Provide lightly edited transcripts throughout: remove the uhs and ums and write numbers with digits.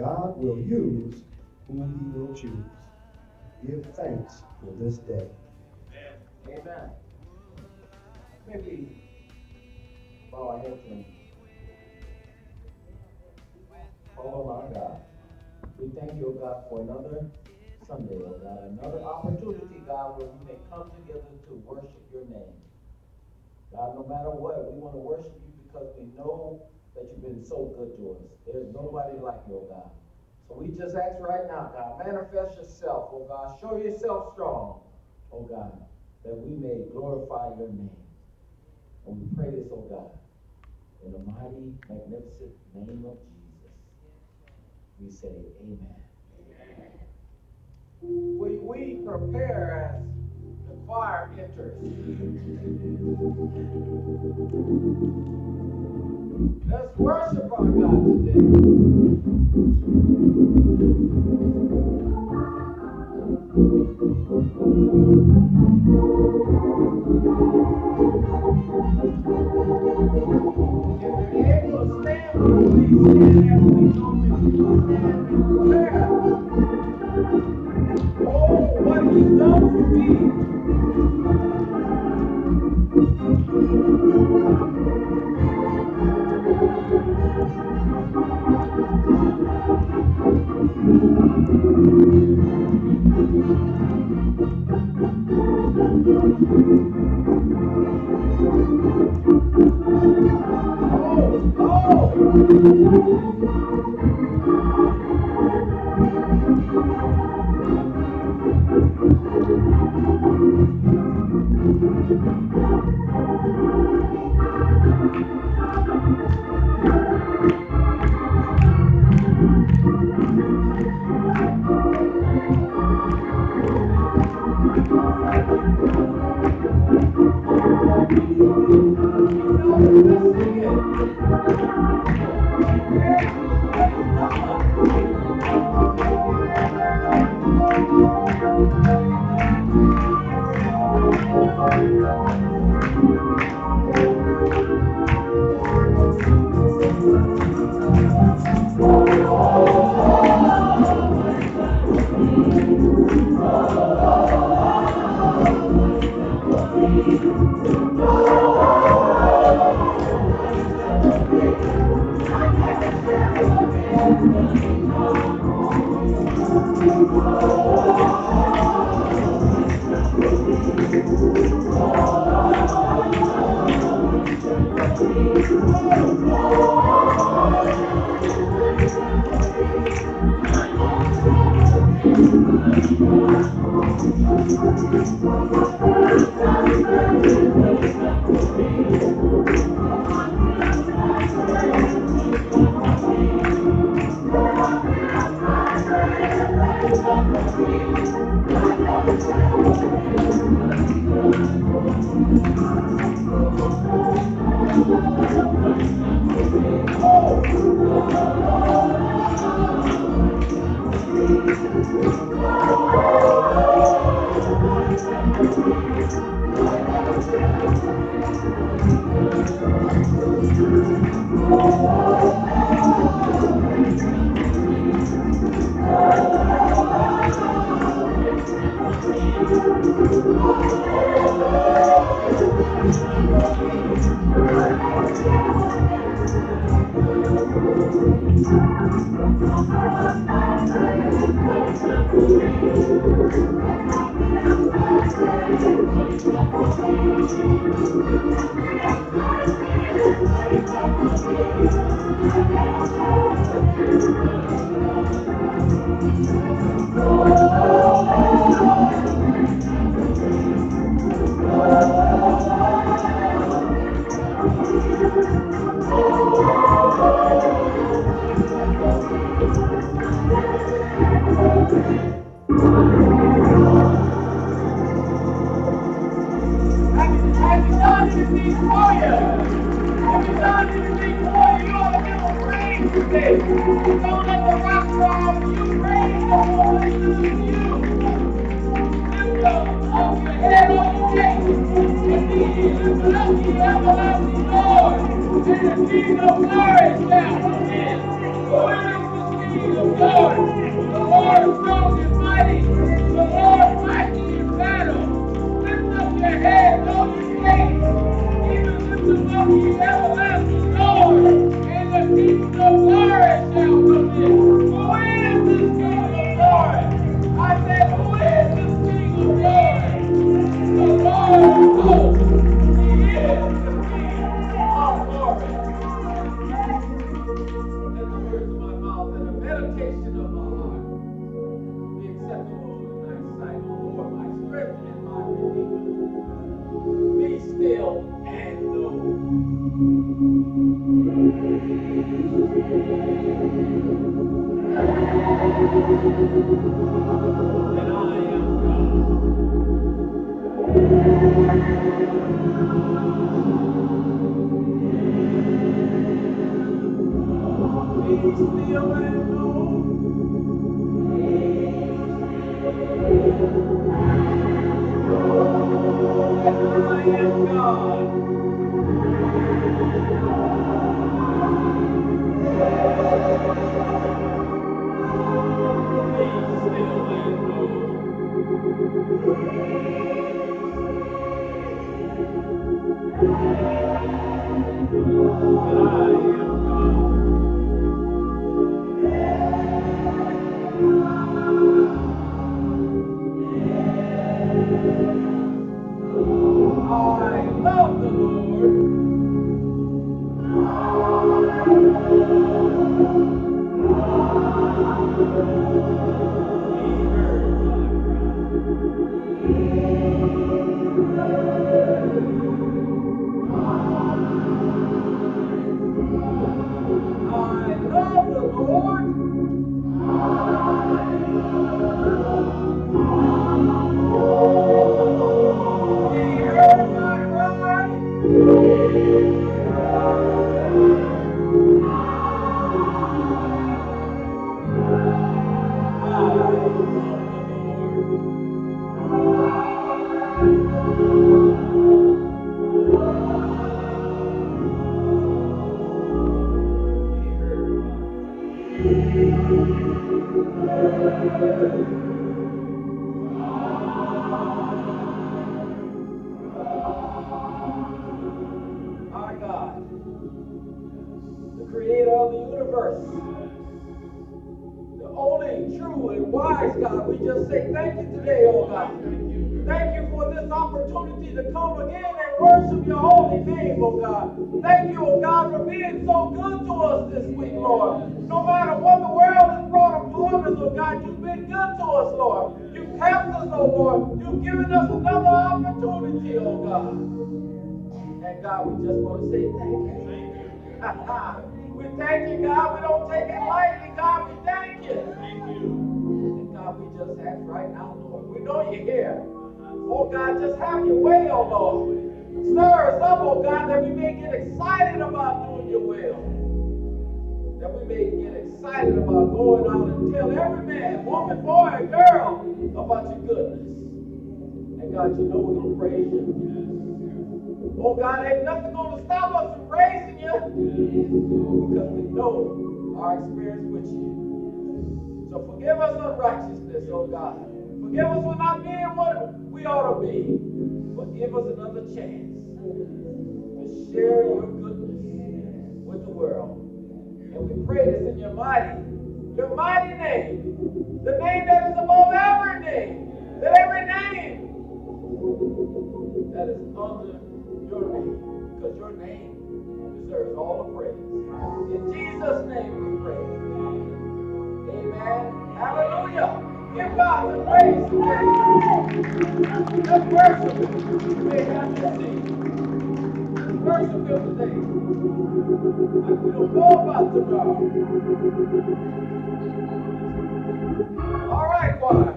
God will use whom he will choose. Give thanks for this day. Amen. Maybe bow our heads and call on our God. We thank you, O God, for another Sunday, O God, another opportunity, God, where we may come together to worship your name. God, no matter what, we want to worship you because we know that you've been so good to us. There's nobody like you, O God. So we just ask right now, God, manifest yourself, O God. Show yourself strong, O God, that we may glorify your name. And we pray this, O God, in the mighty, magnificent name of Jesus. We say amen. We prepare as the choir enters. Let's worship our God today. If you're able to stand, please stand as we normally stand and prepare. Oh, what he's done for me. Our God, the creator of the universe, the only true and wise God, we just say thank you today, oh God. Thank you for this opportunity to come again and worship your holy name, oh God. Thank you, oh God, for being so good to us this week, Lord. No matter what the world has brought upon us, oh God, you've been good to us, Lord. You've kept us, oh Lord. You've given us another opportunity, oh God. And God, we just want to say thank you. We thank you, God. We don't take it lightly, God. We thank you. And God, we just ask right now, Lord. We know you're here. Oh God, just have your way, oh Lord. Stir us up, oh God, that we may get excited about doing your will. That we may get excited about going out and tell every man, woman, boy, and girl about your goodness. And God, you know we're going to praise you. Oh God, ain't nothing going to stop us from praising you because we know our experience with you. So forgive us unrighteousness, oh God. Forgive us for not being what we ought to be. But give us another chance to share your goodness with the world. And we pray this in your mighty name. The name that is above every name. That every name that is under your name. Because your name deserves all the praise. In Jesus' name we pray. Amen. Hallelujah. Give God the praise today. Let's worship Him. You may have to sing. Let's worship Him today. Like we don't know about tomorrow. All right, choir.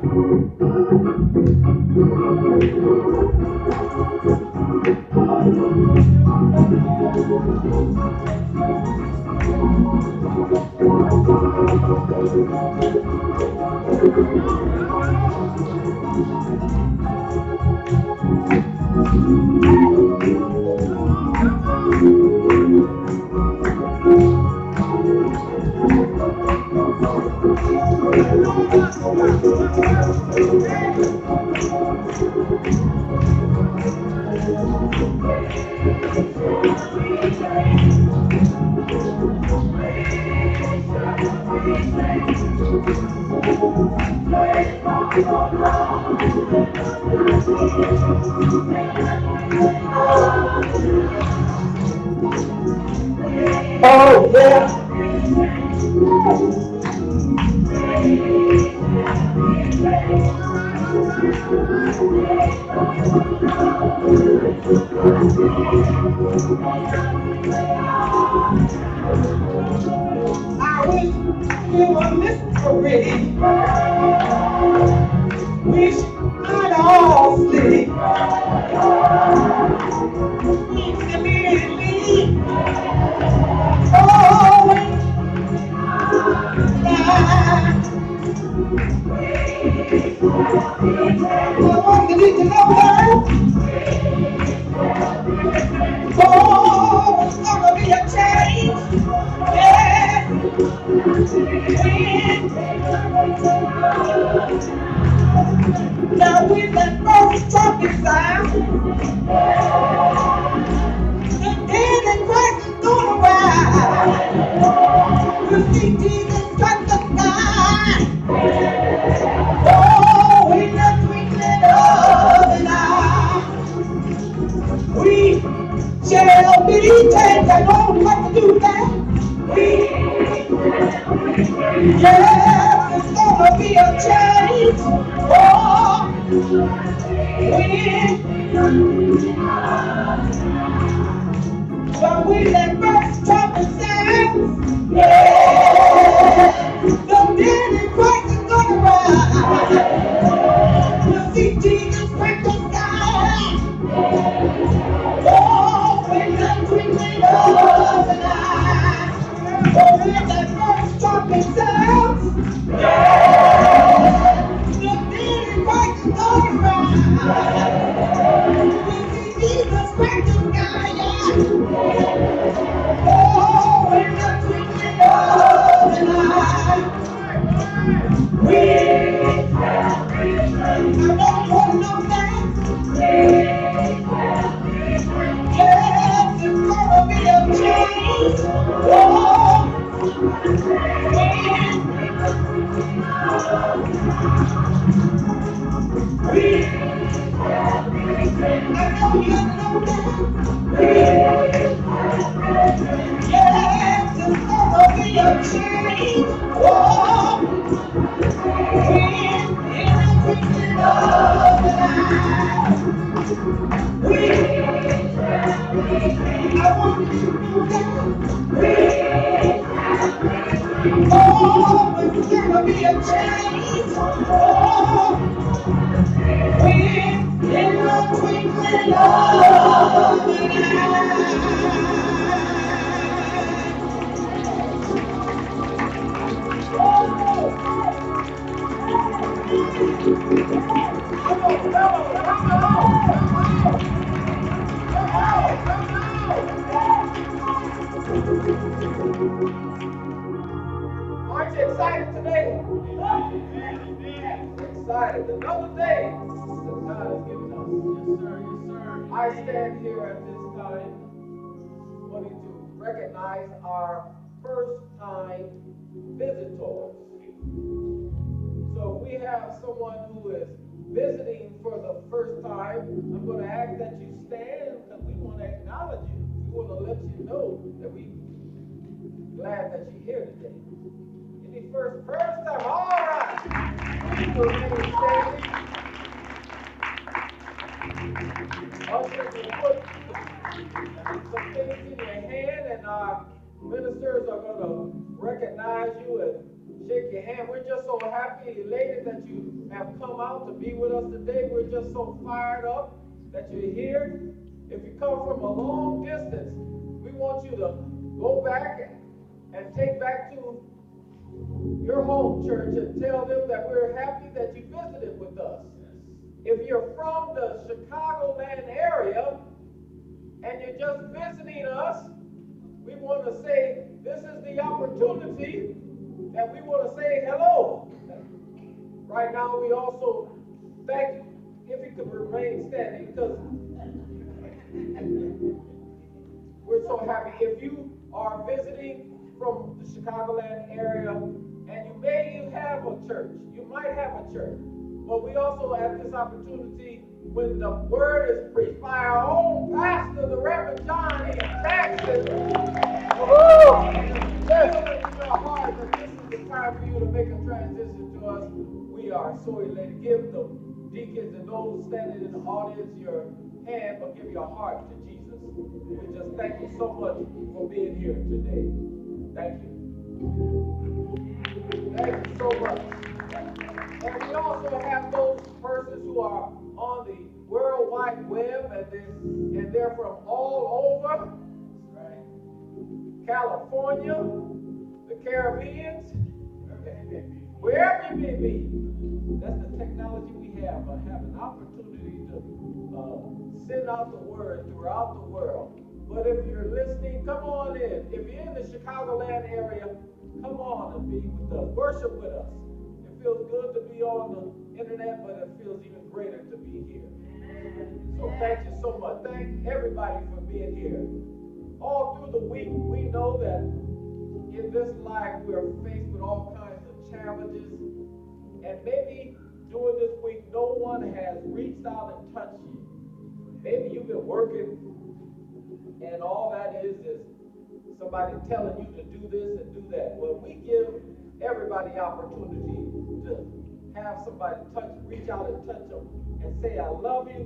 Oh, yeah. I wish you were mystery. Wish I'd all sleep. Immediately. Oh, I want you to know that. Oh, it's gonna be a change. Yeah. Now with that first trumpet sound, the dead and Christ is gonna rise. You see Jesus touch the sky. Oh, in the twinkling of an eye, we shall be changed. I know what to do that. Yes, it's gonna be a change. Oh, but when that first trumpet sounds, yeah, the dead in Christ is gonna rise. You see Jesus break the sky. Oh, when the twinkling of an eye. Oh, when that first trumpet sounds, the dead in Christ is gonna rise. You see Jesus break the sky. Yeah. Oh, when the twinkling of an eye. I don't want to know that. Yes, it's gonna be a change. Oh, I know you know that. Yes, it's gonna be a change. Oh, in the twinkling of an eye. I want you to know that. Oh, it's gonna be a change. Oh, in the twinkling of an Aren't you excited today? Excited. Another day that God has given us. Yes, sir. Yes, sir. I stand here at this time wanting to recognize our first time visitors. So if we have someone who is visiting for the first time, I'm going to ask that you stand because we want to acknowledge you. We want to let you know that we're glad that you're here today. Any first time? All right. Please remain standing. Ushers will put some things in your hand, and our ministers are going to recognize you and shake your hand. We're just so happy, elated that you have come out to be with us today. We're just so fired up that you're here. If you come from a long distance, we want you to go back and take back to your home church and tell them that we're happy that you visited with us. If you're from the Chicagoland area and you're just visiting us, we want to say this is the opportunity that we want to say hello. Right now, we also thank you if you could remain standing because we're so happy. If you are visiting from the Chicagoland area and you may have a church, you might have a church, but we also have this opportunity when the word is preached by our own pastor, the Reverend John E. Jackson. Yes, in your heart that this is the time for you to make a transition to us. We are so elated. Give the standing in the audience, your hand, but give your heart to Jesus. We just thank you so much for being here today. Thank you. Thank you so much. And we also have those persons who are on the World Wide Web, and they're from all over, right? California, the Caribbean, wherever you may be. That's the technology we have. Have an opportunity to send out the word throughout the world. But if you're listening, come on in. If you're in the Chicagoland area, come on and be with us. Worship with us. It feels good to be on the internet, but it feels even greater to be here. So thank you so much. Thank everybody for being here. All through the week, we know that in this life we're faced with all kinds of challenges. And maybe during this week, no one has reached out and touched you. Maybe you've been working, and all that is somebody telling you to do this and do that. Well, we give everybody opportunity to have somebody reach out and touch them and say, I love you,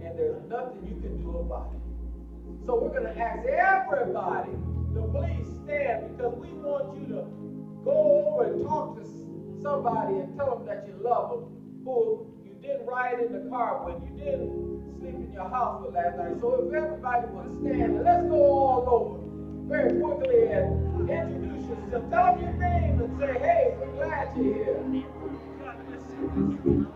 and there's nothing you can do about it. So we're going to ask everybody to please stand, because we want you to go over and talk to somebody and tell them that you love them, who you didn't ride in the car with, you didn't sleep in your house with last night. So if everybody would stand, and let's go all over very quickly and introduce yourself. Tell them your name and say, hey, we're glad you're here. Glad to see you.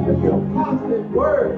Give you a positive word.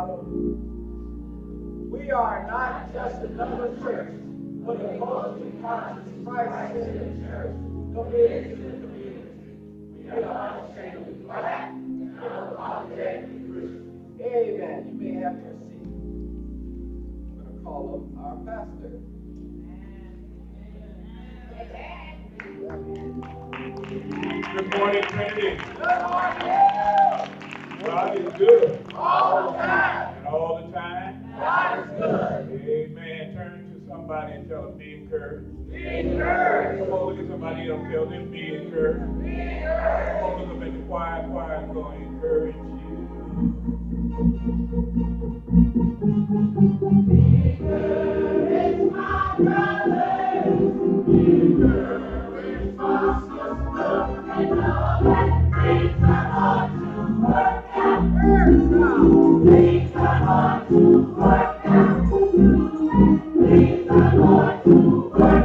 problem. We are not just another church, but a multi-conscious Christ-centered church committed to the community. We are unashamedly black and unapologetically Christian. Amen. You may have your seat. I'm going to call up our pastor. Good morning, Trinity. Good morning. God is good. All the time. And all the time. God is good. Amen. Turn to somebody and tell them, be encouraged. Be encouraged. Come on, look at somebody else. Tell them, be encouraged. Be encouraged. Come on, look up at the choir is going to encourage you. Be encouraged, my brothers. Be encouraged, my sisters. And know that things are going to work out. Things are going to work out. Things are going to work out.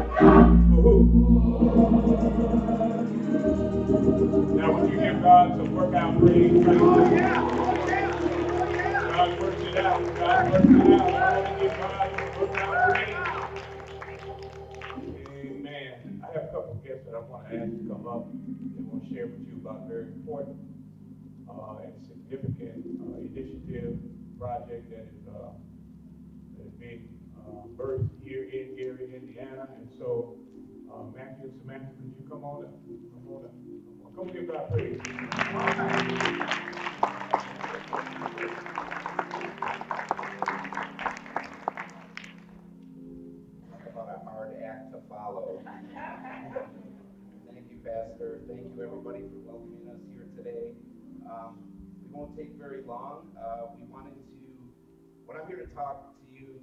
Now, would you give God some workout praise? Oh, yeah. God works it out. God works it out. I want to give God some workout praise. Amen. I have a couple of guests that I want to ask to come up. They want to share with you about a very important and significant initiative, project that is being birthed here in Gary, Indiana. And so, Matthew and Samantha, could you come on up? Come on up. Come on, give God praise. Talk about a hard act to follow. Thank you, Pastor. Thank you, everybody, for welcoming us here today. We won't take very long. What I'm here to talk to you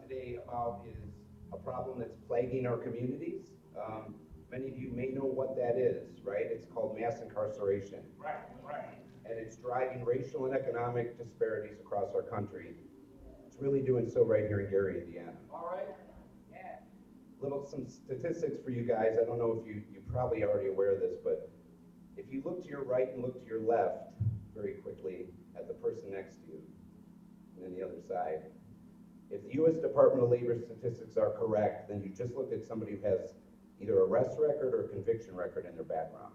today about is a problem that's plaguing our communities. Many of you may know what that is, right? It's called mass incarceration. Right. And it's driving racial and economic disparities across our country. It's really doing so right here in Gary, Indiana. All right. Some statistics for you guys. I don't know if you're probably already aware of this, but if you look to your right and look to your left very quickly at the person next to you, and then the other side, if the U.S. Department of Labor statistics are correct, then you just looked at somebody who has either arrest record or conviction record in their background.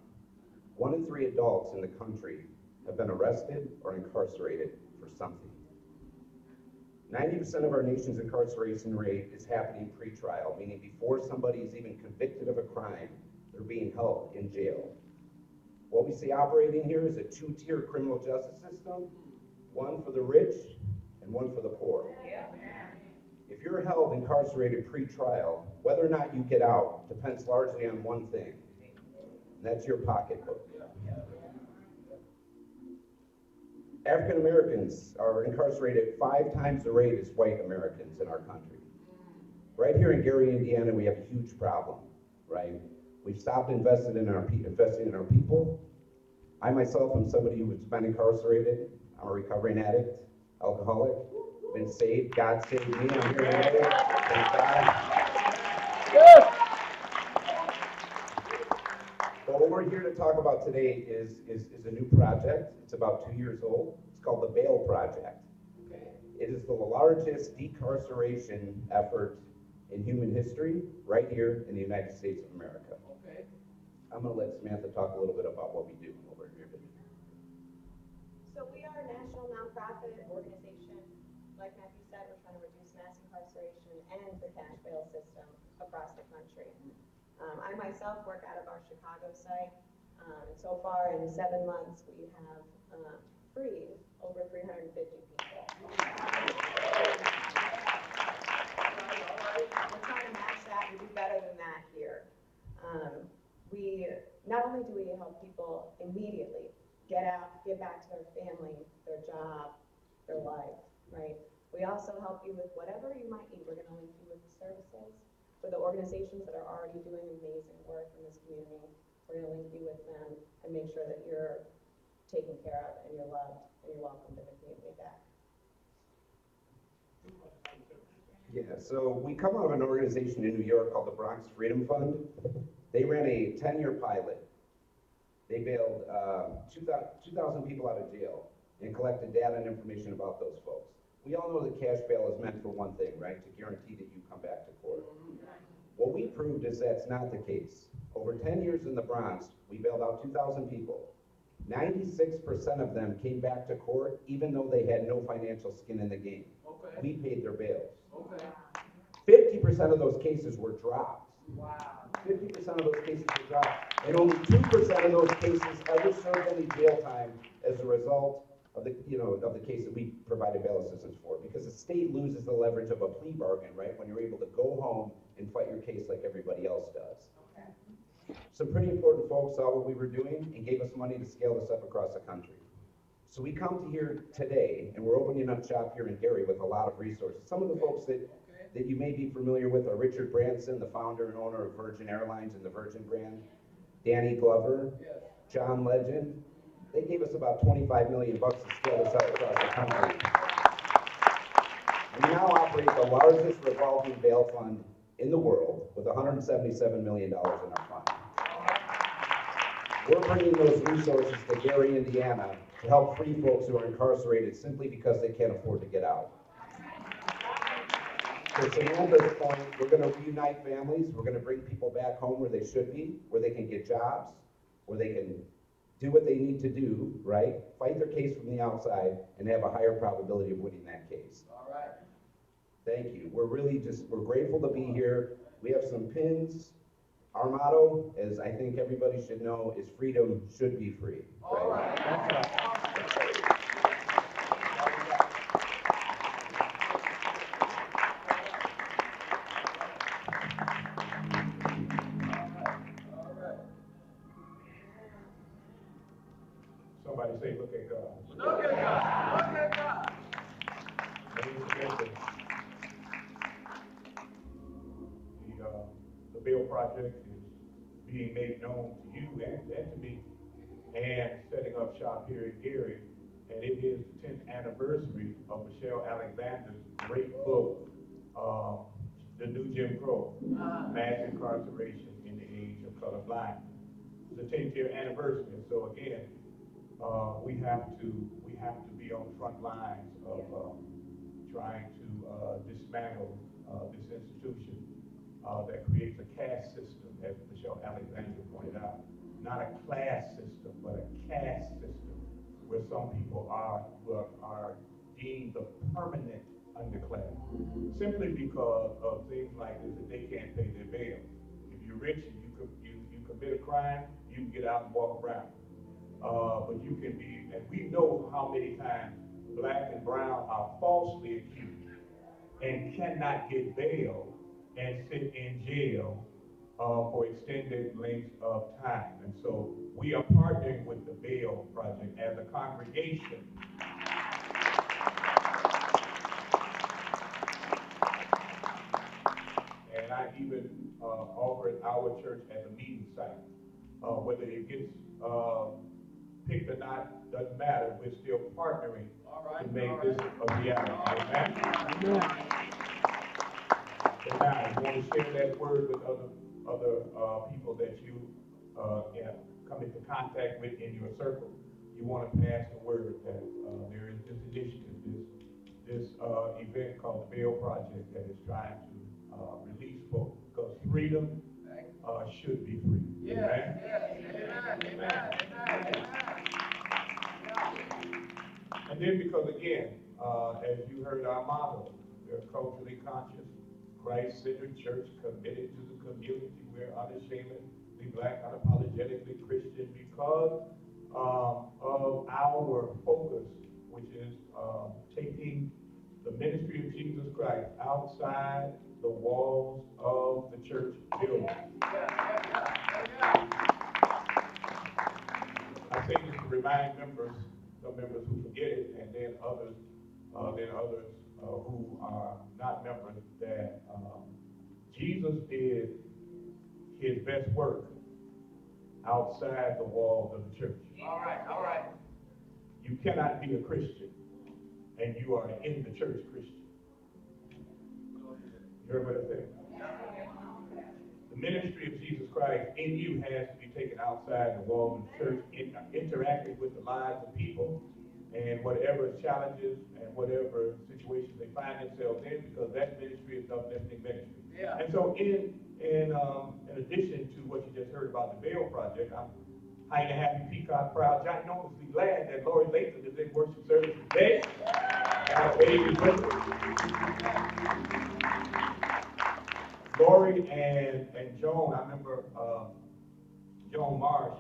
1 in 3 adults in the country have been arrested or incarcerated for something. 90% of our nation's incarceration rate is happening pre-trial, meaning before somebody is even convicted of a crime, they're being held in jail. What we see operating here is a 2-tier criminal justice system, one for the rich and one for the poor. If you're held incarcerated pre-trial, whether or not you get out depends largely on one thing, and that's your pocketbook. African Americans are incarcerated at 5 times the rate as white Americans in our country. Right here in Gary, Indiana, we have a huge problem, right? We've stopped investing in our people. I myself am somebody who's been incarcerated. I'm a recovering addict, alcoholic, been saved. God saved me. I'm here today. Thank God. But what we're here to talk about today is a new project. It's about 2 years old. It's called the Bail Project. It is the largest decarceration effort in human history right here in the United States of America. Okay. I'm going to let Samantha talk a little bit about what we do and what we're here to do. So we are a national nonprofit organization. Like Matthew said, we're trying to reduce mass incarceration and the cash bail system across the country. I myself work out of our Chicago site. And so far in 7 months, we have freed over 350 people. We're trying to match that and do better than that here. We not only do we help people immediately get out, get back to their family, their job, their life, right? We also help you with whatever you might need. We're going to link you with the services, for the organizations that are already doing amazing work in this community. We're going to link you with them and make sure that you're taken care of and you're loved and you're welcomed in the community back. Yeah, so we come out of an organization in New York called the Bronx Freedom Fund. They ran a 10-year pilot. They bailed 2,000 people out of jail and collected data and information about those folks. We all know that cash bail is meant for one thing, right? To guarantee that you come back to court. What we proved is that's not the case. Over 10 years in the Bronx, we bailed out 2,000 people. 96% of them came back to court even though they had no financial skin in the game. Okay. We paid their bails. Okay. 50% of those cases were dropped. Wow. 50% of those cases were dropped. And only 2% of those cases ever served any jail time as a result of the, of the case that we provided bail assistance for. Because the state loses the leverage of a plea bargain, right? When you're able to go home and fight your case like everybody else does. Okay. Some pretty important folks saw what we were doing and gave us money to scale this up across the country. So we come to here today, and we're opening up shop here in Gary with a lot of resources. Some of the folks that you may be familiar with are Richard Branson, the founder and owner of Virgin Airlines and the Virgin brand, Danny Glover, John Legend. They gave us about $25 million to scale this up across the country. We now operate the largest revolving bail fund in the world with $177 million in our fund. We're bringing those resources to Gary, Indiana to help free folks who are incarcerated simply because they can't afford to get out. To Samantha's point, we're going to reunite families. We're going to bring people back home where they should be, where they can get jobs, where they can do what they need to do, right? Fight their case from the outside and have a higher probability of winning that case. All right. Thank you. We're grateful to be here. We have some pins. Our motto, as I think everybody should know, is freedom should be free. Right? All right. That's right. Somebody say, look at God. Look at God. Look at God. Ladies and gentlemen, the Bill Project is being made known to you and to me, and setting up shop here in Gary. And it is the 10th anniversary of Michelle Alexander's great book, The New Jim Crow, Mass Incarceration in the Age of Color Blind. It's the 10th year anniversary, and so again, we have to be on the front lines of trying to dismantle this institution that creates a caste system, as Michelle Alexander pointed out. Not a class system, but a caste system, where some people are deemed the permanent underclass, simply because of things like this, that they can't pay their bail. If you're rich and you commit a crime, you can get out and walk around. But you can be, and we know how many times black and brown are falsely accused and cannot get bail and sit in jail for extended lengths of time. And so we are partnering with the Bail Project as a congregation. And I even offered our church as a meeting site. Whether it gets picked or not, doesn't matter. We're still partnering to make this a reality. Amen? And now, you want to share that word with other people that you come into contact with in your circle. You want to pass the word that there is this initiative, this event called the Bail Project that is trying to release folks, because freedom should be free. Amen? And then because again, as you heard our motto, we're culturally conscious, Christ-centered church committed to the community. We're unashamedly black, unapologetically Christian because of our focus, which is taking the ministry of Jesus Christ outside the walls of the church building. I say this to remind members, some members who forget it, and then others who are not members, that Jesus did his best work outside the walls of the church. All right. You cannot be a Christian and you are in the church Christian. You heard what I said? The ministry of Jesus Christ in you has to be taken outside the walls of the church, interacting with the lives of people, and whatever challenges and whatever situations they find themselves in, because that ministry is uplifting ministry. Yeah. And so in addition to what you just heard about the Veil Project, I'm high and happy, peacock, proud, ginormously glad that Lori Latham is in worship service today. Baby Lori and Joan, I remember Joan Marsh,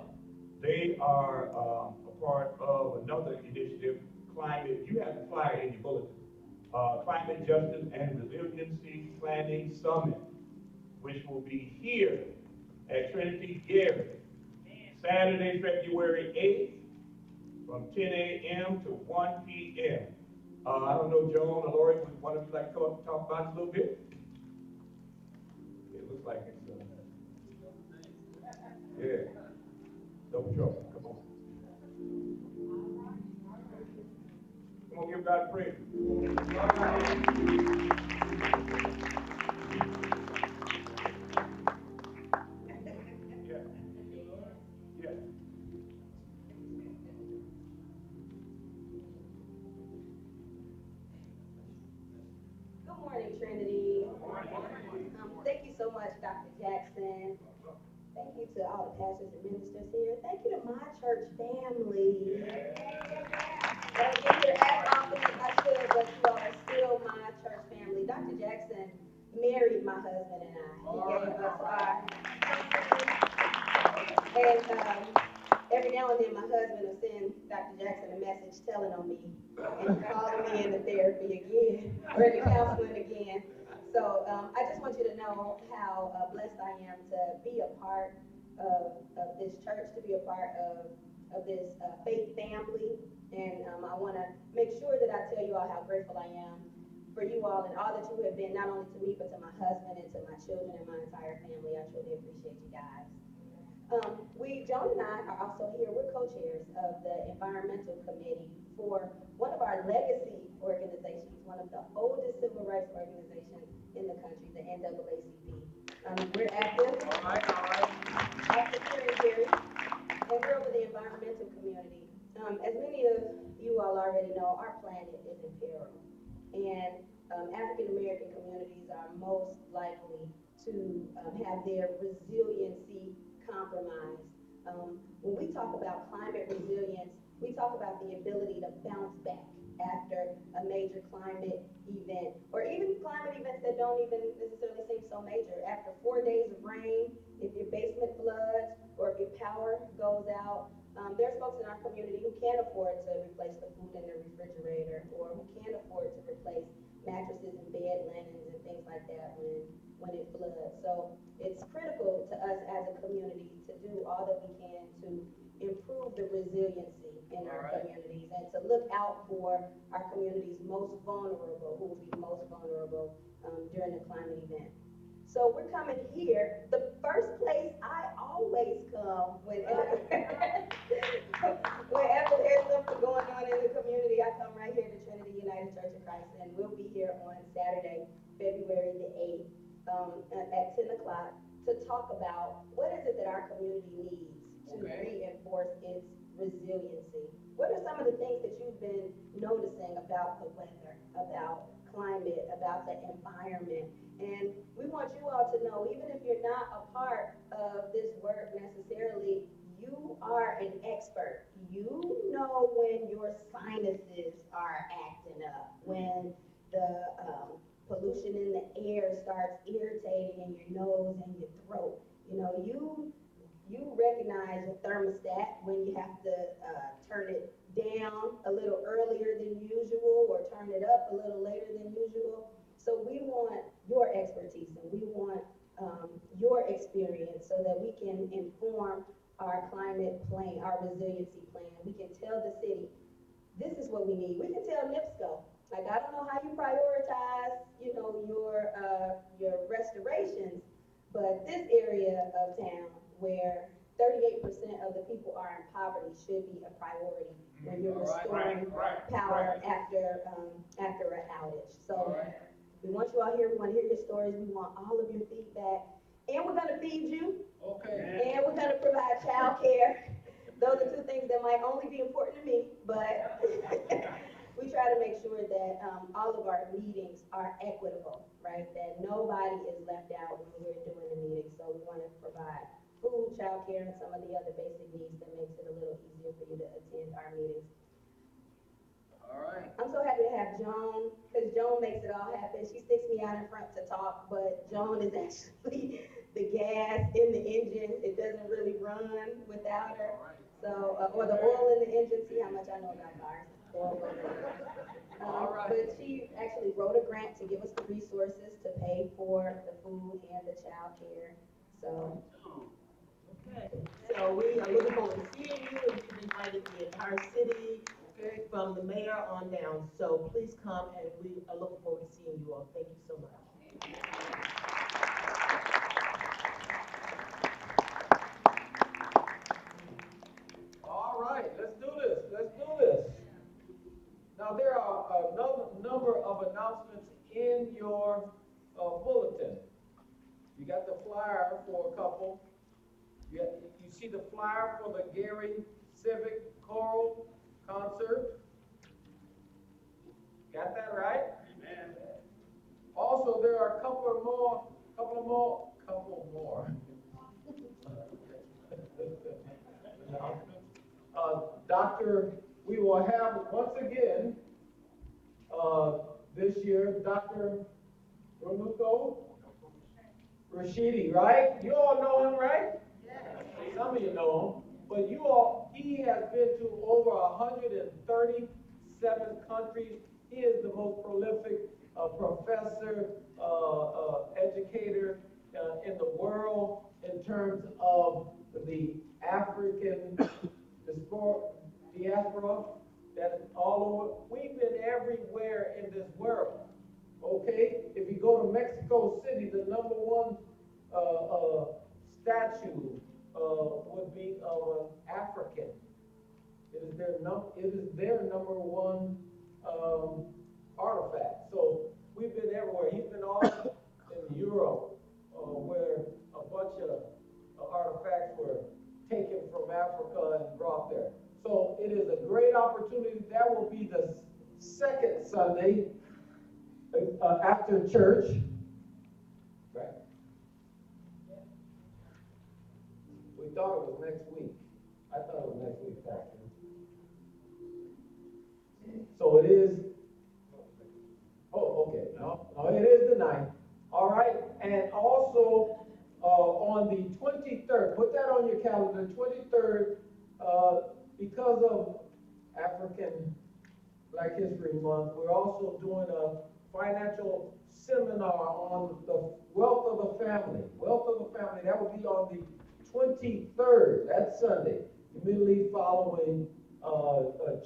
they are a part of another initiative, Climate, you have the flyer in your bulletin, Climate Justice and Resiliency Planning Summit, which will be here at Trinity Gary, Saturday, February 8th, from 10 a.m. to 1 p.m. I don't know, Joan or Lori, would one of you like to talk about it a little bit? It looks like it's, yeah, double trouble, come on. Come on, give God praise. Yeah. Yeah. Good morning, Trinity. Thank you so much, Dr. Jackson. Thank you to all the pastors and ministers here. Thank you to my church family. I don't get here as often as I should, but you all are still my church family. Dr. Jackson married my husband and I. He gave us our and every now and then my husband will send Dr. Jackson a message telling on me and calling me into therapy again or into counseling again. So I just want you to know how blessed I am to be a part of this church, to be a part of this faith family. And I want to make sure that I tell you all how grateful I am for you all and all that you have been, not only to me, but to my husband and to my children and my entire family. I truly appreciate you guys. Joan and I are also here, we're co-chairs of the environmental committee for one of our legacy organizations, one of the oldest civil rights organizations in the country, the NAACP. We're active here in Gary, and we're over the environmental community. As many of you all already know, our planet is in peril, and African American communities are most likely to have their resiliency compromised. When we talk about climate resilience, we talk about the ability to bounce back after a major climate event, or even climate events that don't even necessarily seem so major. After 4 days of rain, if your basement floods, or if your power goes out, there's folks in our community who can't afford to replace the food in the refrigerator, or who can't afford to replace mattresses and bed linens and things like that when it floods. So it's critical to us as a community to do all that we can to improve the resiliency in our communities and to look out for our communities most vulnerable, who will be most vulnerable during the climate event. So we're coming here, the first place I always come whenever there's something going on in the community, I come right here to Trinity United Church of Christ, and we'll be here on Saturday, February the 8th, at 10 o'clock to talk about what is it that our community needs to reinforce its resiliency. What are some of the things that you've been noticing about the weather, about climate, about the environment? And we want you all to know, even if you're not a part of this work necessarily, you are an expert. You know when your sinuses are acting up, when the pollution in the air starts irritating in your nose and your throat. You know, you recognize your thermostat when you have to turn it down a little earlier than usual or turn it up a little later than usual. So we want your expertise and we want your experience so that we can inform our climate plan, our resiliency plan. We can tell the city, this is what we need. We can tell NIPSCO, like, I don't know how you prioritize, you know, your restorations, but this area of town where 38% of the people are in poverty should be a priority when you're restoring power after an outage. So we want you all here. We want to hear your stories. We want all of your feedback. And we're going to feed you. Okay. And we're going to provide child care. those are two things that might only be important to me, but we try to make sure that all of our meetings are equitable, right? That nobody is left out when we're doing the meeting. So we want to provide food, childcare, and some of the other basic needs that makes it a little easier for you to attend our meetings. All right. I'm so happy to have Joan, because Joan makes it all happen. She sticks me out in front to talk, but Joan is actually the gas in the engine. It doesn't really run without her. So, or the oil in the engine. See how much I know about cars. Oil in the engine. All right. But she actually wrote a grant to give us the resources to pay for the food and the child care. So, Okay, so we are looking forward to seeing you, and you've invited the entire city, Okay. from the mayor on down. So please come, and we are looking forward to seeing you all. Thank you so much. All right, let's do this. Let's do this. Now, there are another number of announcements in your bulletin. You got the flyer for a couple. You see the flyer for the Gary Civic Choral Concert. Got that right? Amen. Also, there are a couple more. We will have once again this year, Dr. Ramuko Rashidi, right? You all know him, right? Yes. Some of you know him, but he has been to over 137 countries. He is the most prolific professor, educator in the world in terms of the African diaspora that's all over. We've been everywhere in this world. Okay, if you go to Mexico City, the number one statue would be of an African. It is their number one artifact. So we've been everywhere. He's been all in Europe, where a bunch of artifacts were taken from Africa and brought there. So it is a great opportunity. That will be the second Sunday after church. Right. We thought it was next week. I thought it was next week, Pastor. So it is. Oh, okay. No, it is the 9th. All right. And also on the 23rd, put that on your calendar, 23rd, because of African Black History Month, we're also doing a financial seminar on the wealth of the family. Wealth of the family. That will be on the 23rd, that Sunday, immediately following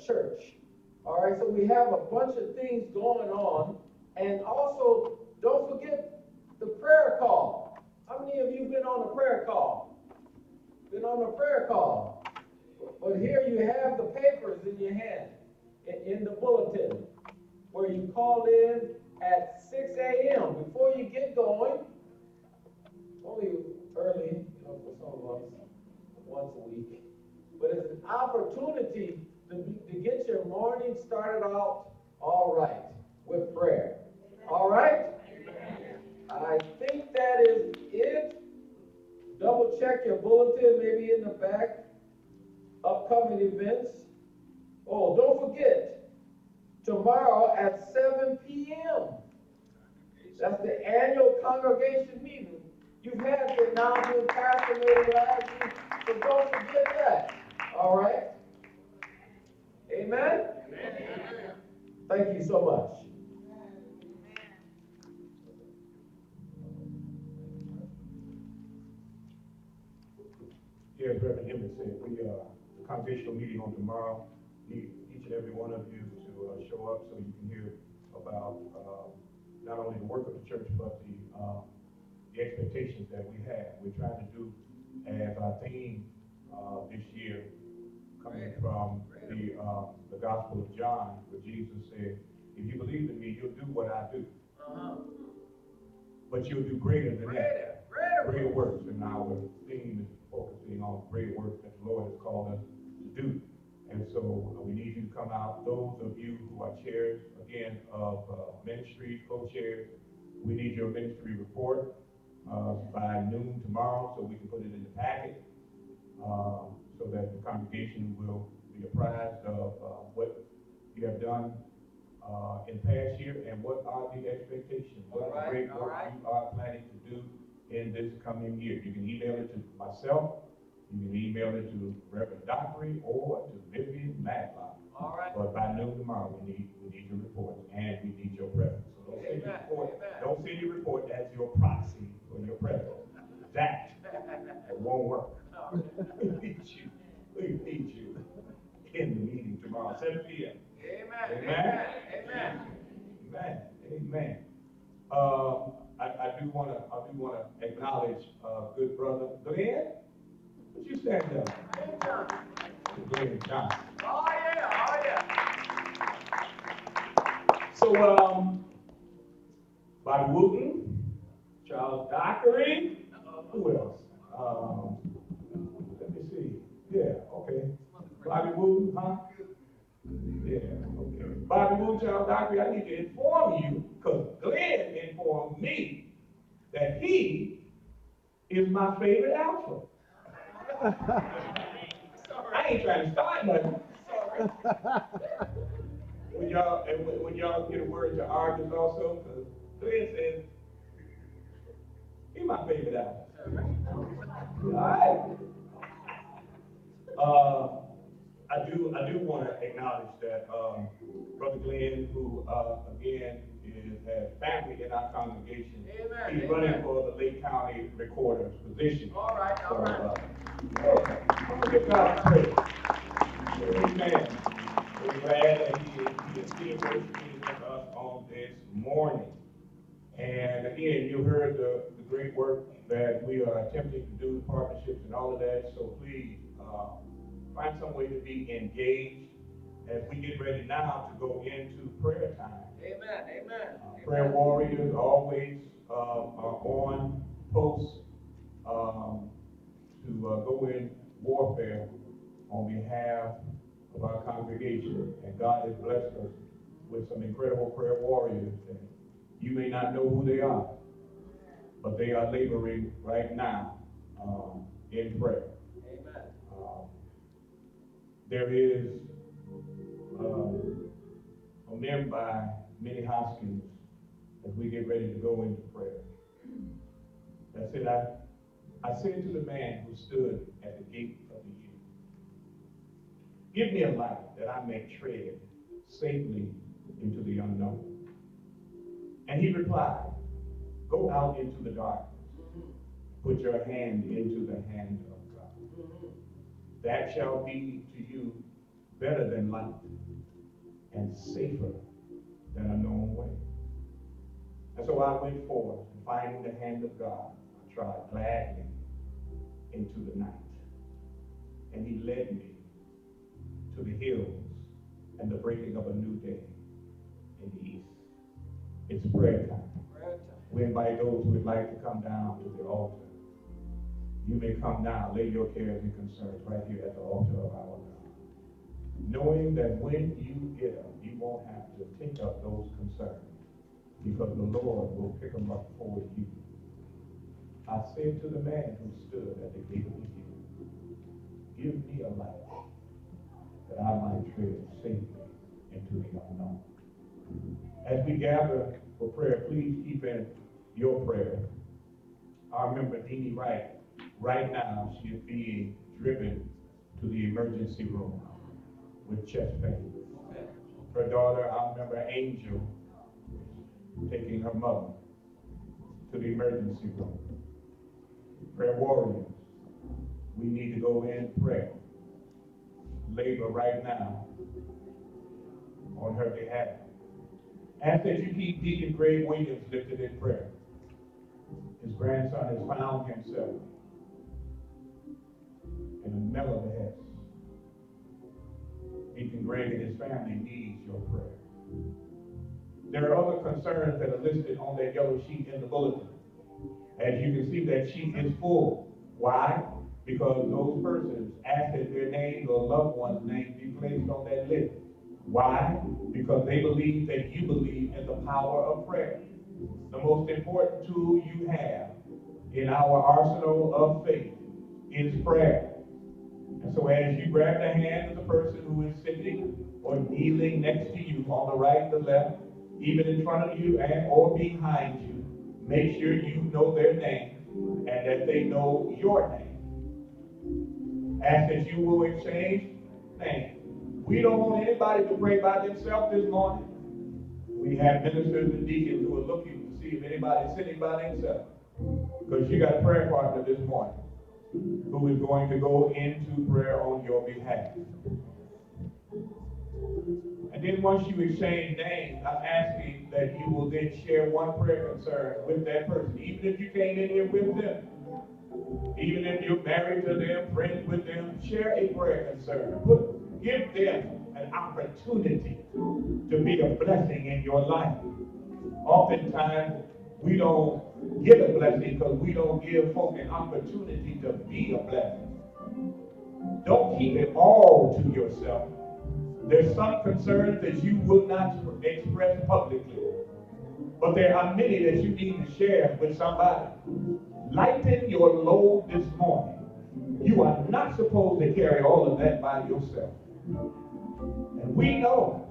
church. All right, so we have a bunch of things going on. And also, don't forget the prayer call. How many of you been on a prayer call? Been on a prayer call? But here you have the papers in your hand, in the bulletin, where you call in at 6 a.m. Before you get going, only early, for some of us, once a week. But it's an opportunity to get your morning started out all right with prayer. All right? I think that is it. Double check your bulletin, maybe in the back. Upcoming events. Oh, don't forget, tomorrow at 7 p.m. That's the annual congregation meeting. You've had the announcement, Pastor made last week, so don't forget that. All right? Amen? Amen. Thank you so much. Yes, Reverend Emmett said, the congregational meeting on tomorrow, need each and every one of you to show up so you can hear about not only the work of the church, but the expectations that we have. We're trying to do as our theme this year, coming from the Gospel of John, where Jesus said, if you believe in me, you'll do what I do. But you'll do greater than that. Greater works. And our theme is focusing on greater works that the Lord has called us to do. And so we need you to come out. Those of you who are chairs, again, of ministry, co-chairs, we need your ministry report by noon tomorrow so we can put it in the packet so that the congregation will be apprised of what you have done in past year and what are the expectations, what are the great work you are planning to do in this coming year. You can email it to myself, you can email it to Reverend Dockery or to Vivian Matlock. All right. But by noon tomorrow, we need your report and we need your presence. So don't send your report. Don't send your report as your proxy for your presence. That won't work. We need you. We need you in the meeting tomorrow, 7 p.m. Amen. Amen. Amen. Amen. Amen. I do want to acknowledge good brother Glenn. Would you stand up? Glenn Johnson. Oh yeah. So Bobby Wooten, Charles Dockery. Who else? Let me see. Yeah. Okay. Bobby Wooten, huh? Yeah, okay. Bobby Wood, Charles Dockery, I need to inform you, because Glenn informed me that he is my favorite alpha. I ain't trying to start nothing. When y'all get a word to Argus also, because Glenn says he's my favorite alpha. All right. I do want to acknowledge that Brother Glenn, who again has family in our congregation, Amen. he's running for the Lake County Recorder's position. All right. I'm gonna give God praise. Amen. We're glad that he is here worshiping with us on this morning. And again, you heard the great work that we are attempting to do, partnerships and all of that. So please find some way to be engaged as we get ready now to go into prayer time. Amen. Prayer warriors always are on post to go in warfare on behalf of our congregation. And God has blessed us with some incredible prayer warriors. And you may not know who they are, but they are laboring right now in prayer. Amen. There is a meme by Minnie Hoskins as we get ready to go into prayer. That said, I said to the man who stood at the gate of the year, give me a light that I may tread safely into the unknown. And he replied, go out into the darkness, put your hand into the hand of God. That shall be to you better than light and safer than a known way. And so I went forth, and finding the hand of God, I trod gladly into the night. And he led me to the hills and the breaking of a new day in the east. It's prayer time. We invite those who would like to come down to the altar. You may come now, lay your cares and concerns right here at the altar of our God. Knowing that when you get up, you won't have to take up those concerns because the Lord will pick them up for you. I said to the man who stood at the gate of the hill, give me a light that I might tread safely into the unknown. As we gather for prayer, please keep in your prayer our member Deanie Wright. Right now, she is being driven to the emergency room with chest pain. Her daughter, our member Angel, taking her mother to the emergency room. Prayer warriors, we need to go in prayer. Labor right now on her behalf. Ask that you keep Deacon Greg Williams lifted in prayer. His grandson has found himself in a mellow behest. Deacon Greg and his family needs your prayer. There are other concerns that are listed on that yellow sheet in the bulletin. As you can see, that sheet is full. Why? because those persons asked that their names or loved ones' names be placed on that list. Why? Because they believe that you believe in the power of prayer. The most important tool you have in our arsenal of faith is prayer. And so as you grab the hand of the person who is sitting or kneeling next to you on the right, the left, even in front of you and or behind you, make sure you know their name and that they know your name. Ask that you will exchange names. We don't want anybody to pray by themselves this morning. We have ministers and deacons who are looking to see if anybody's sitting by themselves. Because you got a prayer partner this morning who is going to go into prayer on your behalf. And then once you exchange names, I'm asking that you will then share one prayer concern with that person, even if you came in here with them. Even if you're married to them, friends with them, share a prayer concern. Give them an opportunity to be a blessing in your life. Oftentimes, we don't give a blessing because we don't give folk an opportunity to be a blessing. Don't keep it all to yourself. There's some concerns that you will not express publicly, but there are many that you need to share with somebody. Lighten your load this morning. You are not supposed to carry all of that by yourself. And we know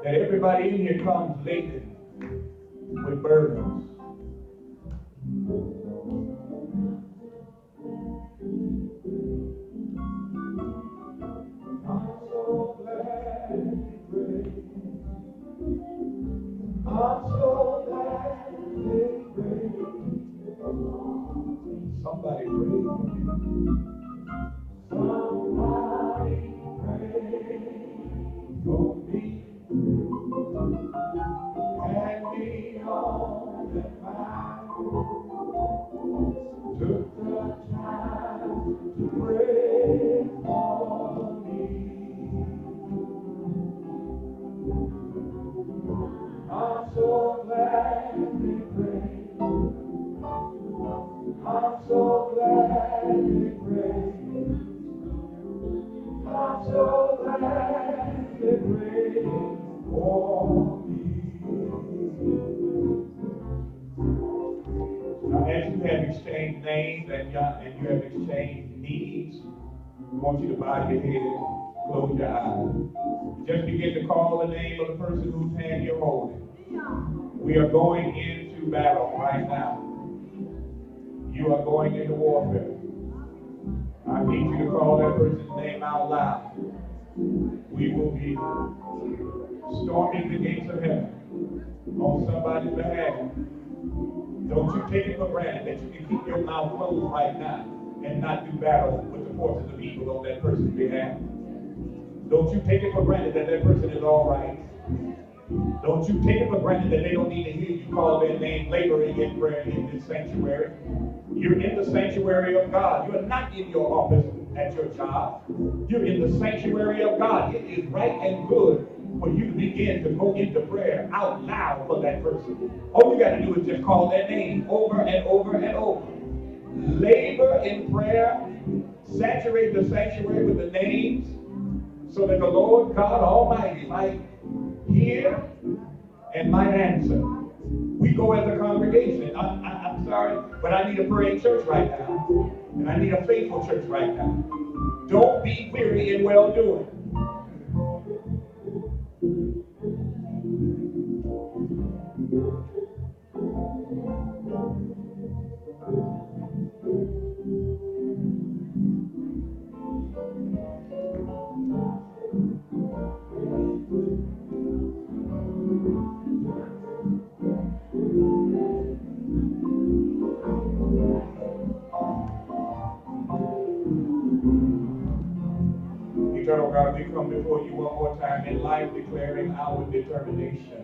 that everybody in here comes laden with burdens. I'm so glad they prayed. I'm so glad they prayed. Somebody prayed for me. Somebody prayed for me. Had me on their mind. Took the time to pray for me. I'm so glad they prayed. I'm so glad they prayed. I'm so glad they prayed for me. Now, as you have exchanged names and you have exchanged needs, I want you to bow your head, close your eyes. Just begin to call the name of the person whose hand you're holding. We are going into battle right now. You are going into warfare. I need you to call that person's name out loud. We will be storming the gates of heaven on somebody's behalf. Don't you take it for granted that you can keep your mouth closed right now and not do battle with the forces of evil on that person's behalf. Don't you take it for granted that that person is all right. Don't you take it for granted that they don't need to hear you call their name laboring in prayer in this sanctuary. You're in the sanctuary of God. You're not in your office at your job. You're in the sanctuary of God. It is right and good for you to begin to go into prayer out loud for that person. All you got to do is just call their name over and over and over. Labor in prayer. Saturate the sanctuary with the names so that the Lord God Almighty might hear and might answer. We go as a congregation. I'm sorry, but I need a praying church right now. And I need a faithful church right now. Don't be weary in well-doing. Eternal God, we come before you one more time in life declaring our determination.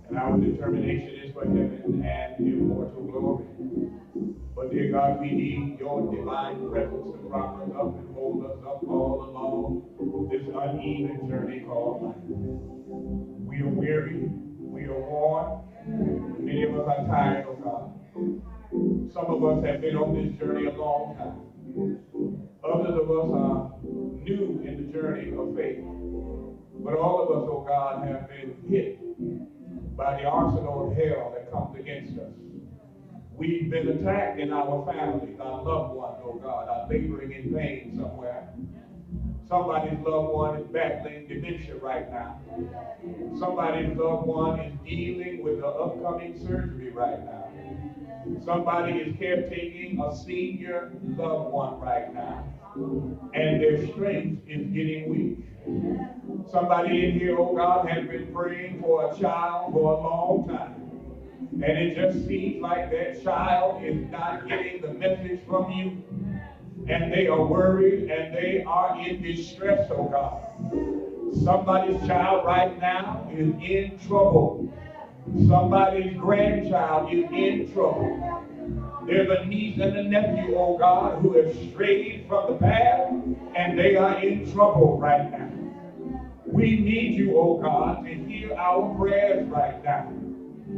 And our determination is for heaven and immortal glory. But dear God, we need your divine presence to prop us up and hold us up all along this uneven journey called life. We are weary, we are worn, many of us are tired, oh God. Some of us have been on this journey a long time. Others of us are new in the journey of faith. But all of us, oh God, have been hit by the arsenal of hell that comes against us. We've been attacked in our families, our loved ones, oh God, are laboring in pain somewhere. Somebody's loved one is battling dementia right now. Somebody's loved one is dealing with the upcoming surgery right now. Somebody is caretaking a senior loved one right now, and their strength is getting weak. Somebody in here, oh God, has been praying for a child for a long time. And it just seems like that child is not getting the message from you. And they are worried and they are in distress, oh God. Somebody's child right now is in trouble. Somebody's grandchild is in trouble. There's a niece and a nephew, oh God, who have strayed from the path and they are in trouble right now. We need you, oh God, to hear our prayers right now.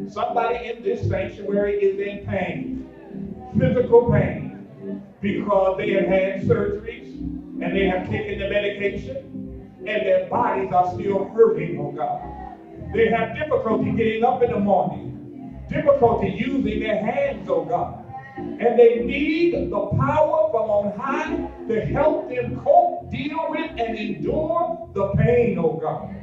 Somebody in this sanctuary is in pain, physical pain, because they have had surgeries and they have taken the medication and their bodies are still hurting, oh God. They have difficulty getting up in the morning, difficulty using their hands, oh God. And they need the power from on high to help them cope, deal with, and endure the pain, oh God.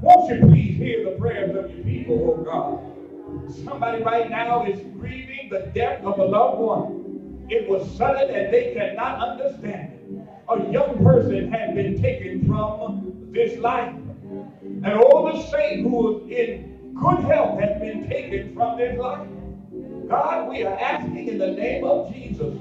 Won't you please hear the prayers of your people, oh God? Somebody right now is grieving the death of a loved one. It was sudden and they cannot understand it. A young person had been taken from this life. And all the saint who was in good health has been taken from this life. God, we are asking in the name of Jesus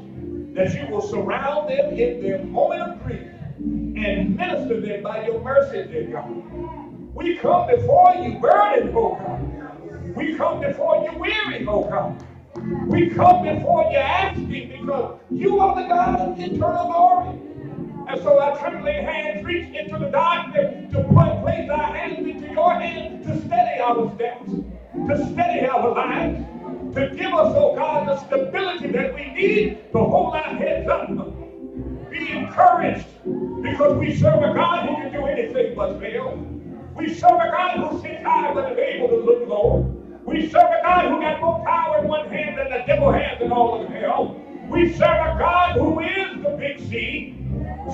that you will surround them in their moment of grief and minister them by your mercy, dear God. We come before you burdened, oh God. We come before you weary, oh God. We come before you asking because you are the God of eternal glory. And so our trembling hands reach into the darkness to place our hands into your hands to steady our steps, to steady our lives, to give us, oh God, the stability that we need to hold our heads up. Be encouraged because we serve a God who can do anything but fail. We serve a God who sits high but is able to look low. We serve a God who got more power in one hand than the devil has in all of hell. We serve a God who is the big C,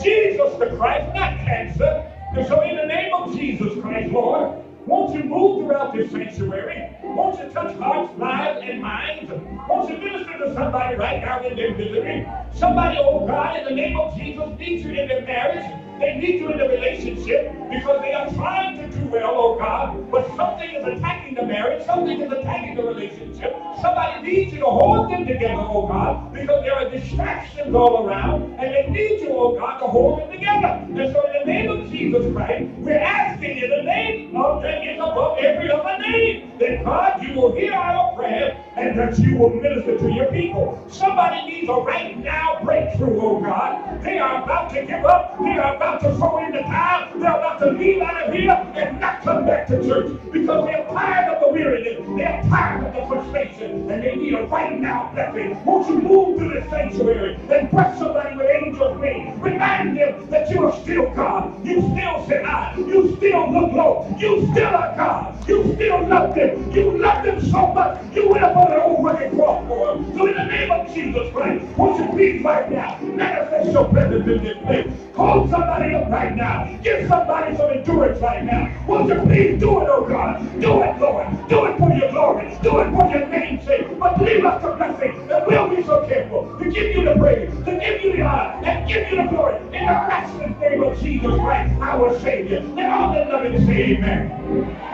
Jesus the Christ, not cancer. And so in the name of Jesus Christ, Lord, won't you move throughout this sanctuary? Won't you touch hearts, lives, and minds? Won't you minister to somebody right now in their misery? Somebody, oh God, in the name of Jesus, needs you in their marriage. They need you in the relationship because they are trying to do well, oh God, but something is attacking the marriage, something is attacking the relationship. Somebody needs you to hold them together, oh God, because there are distractions all around, and they need you, oh God, to hold them together. And so in the name of Jesus Christ, we're asking in the name of that is above every other name, that God, you will hear our prayers and that you will minister to your people. Somebody needs a right now breakthrough, oh God. They are about to give up. They are about to throw in the towel. They're about to leave out of here and not come back to church because they're tired of the weariness. They're tired of the frustration and they need a right now blessing. Won't you move through this sanctuary and bless somebody with angels' wings? Remind them that you are still God. You still sit high. You still look low. You still are God. You still love them. You love them so much. You went up on an old rugged cross for them. So in the name of Jesus Christ, won't you please right now manifest your presence in this place? Call somebody up right now. Give somebody some endurance right now. Won't you please do it, oh God? Do it, Lord. Do it for your glory. Do it for your name's sake. But leave us the blessing that we'll be so careful to give you the praise, to give you the honor, and give you the glory in the matchless name of Jesus Christ, our Savior. Let all that love it say amen.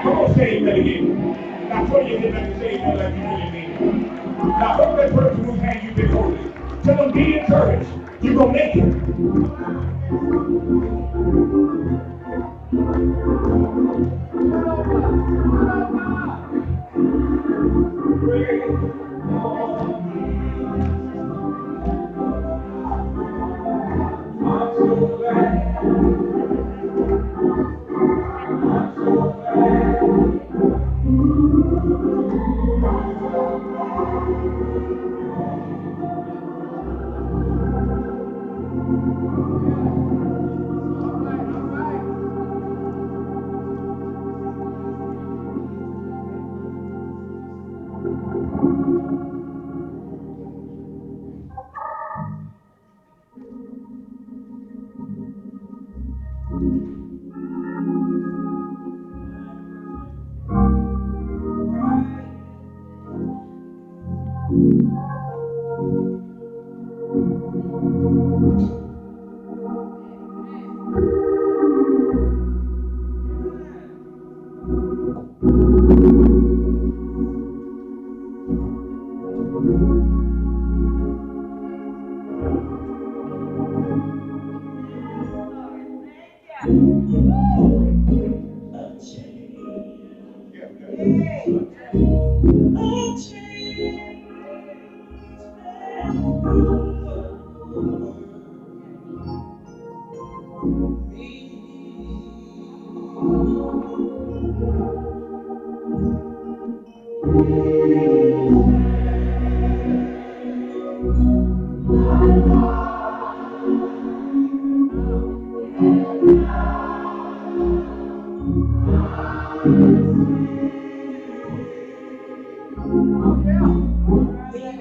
Come on, say amen again. Now throw your hands up and say amen like you really mean it. Now hold that person whose hand you've been holding. Tell them be encouraged. You're going to make it.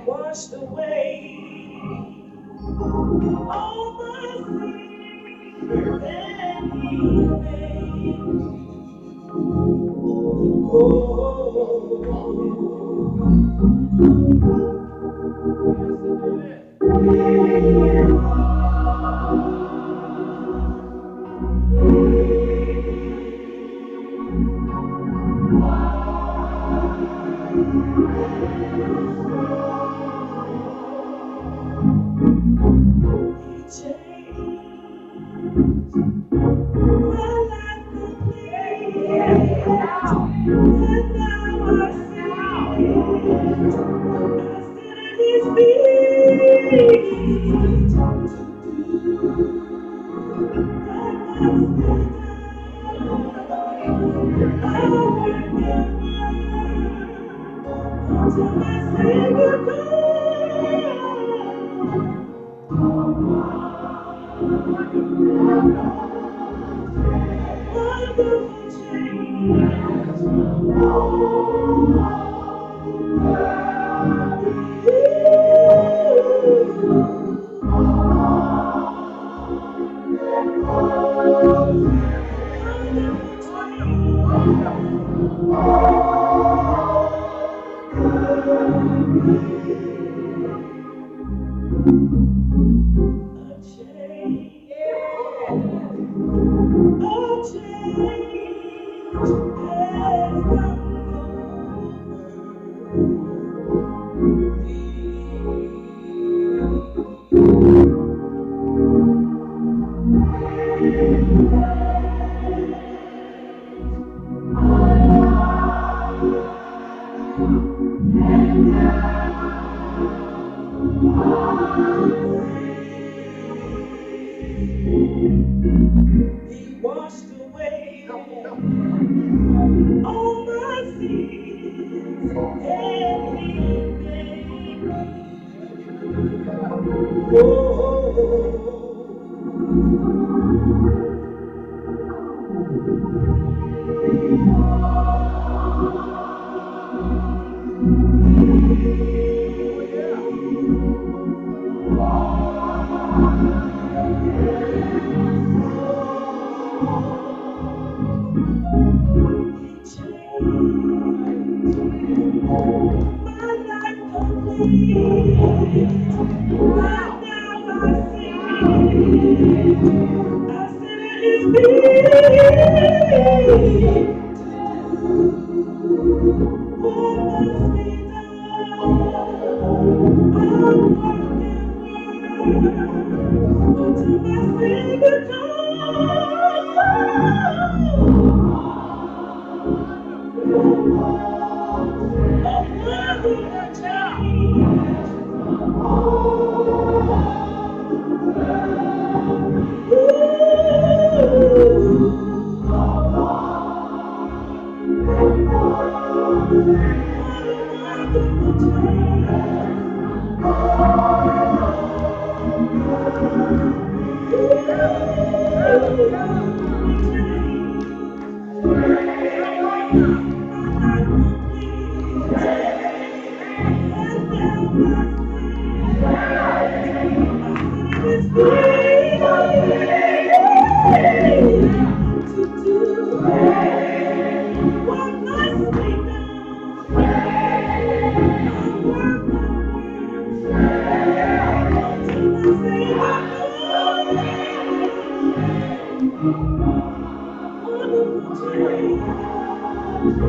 Washed away all my sins and He made washed away all my sins and He made Anybody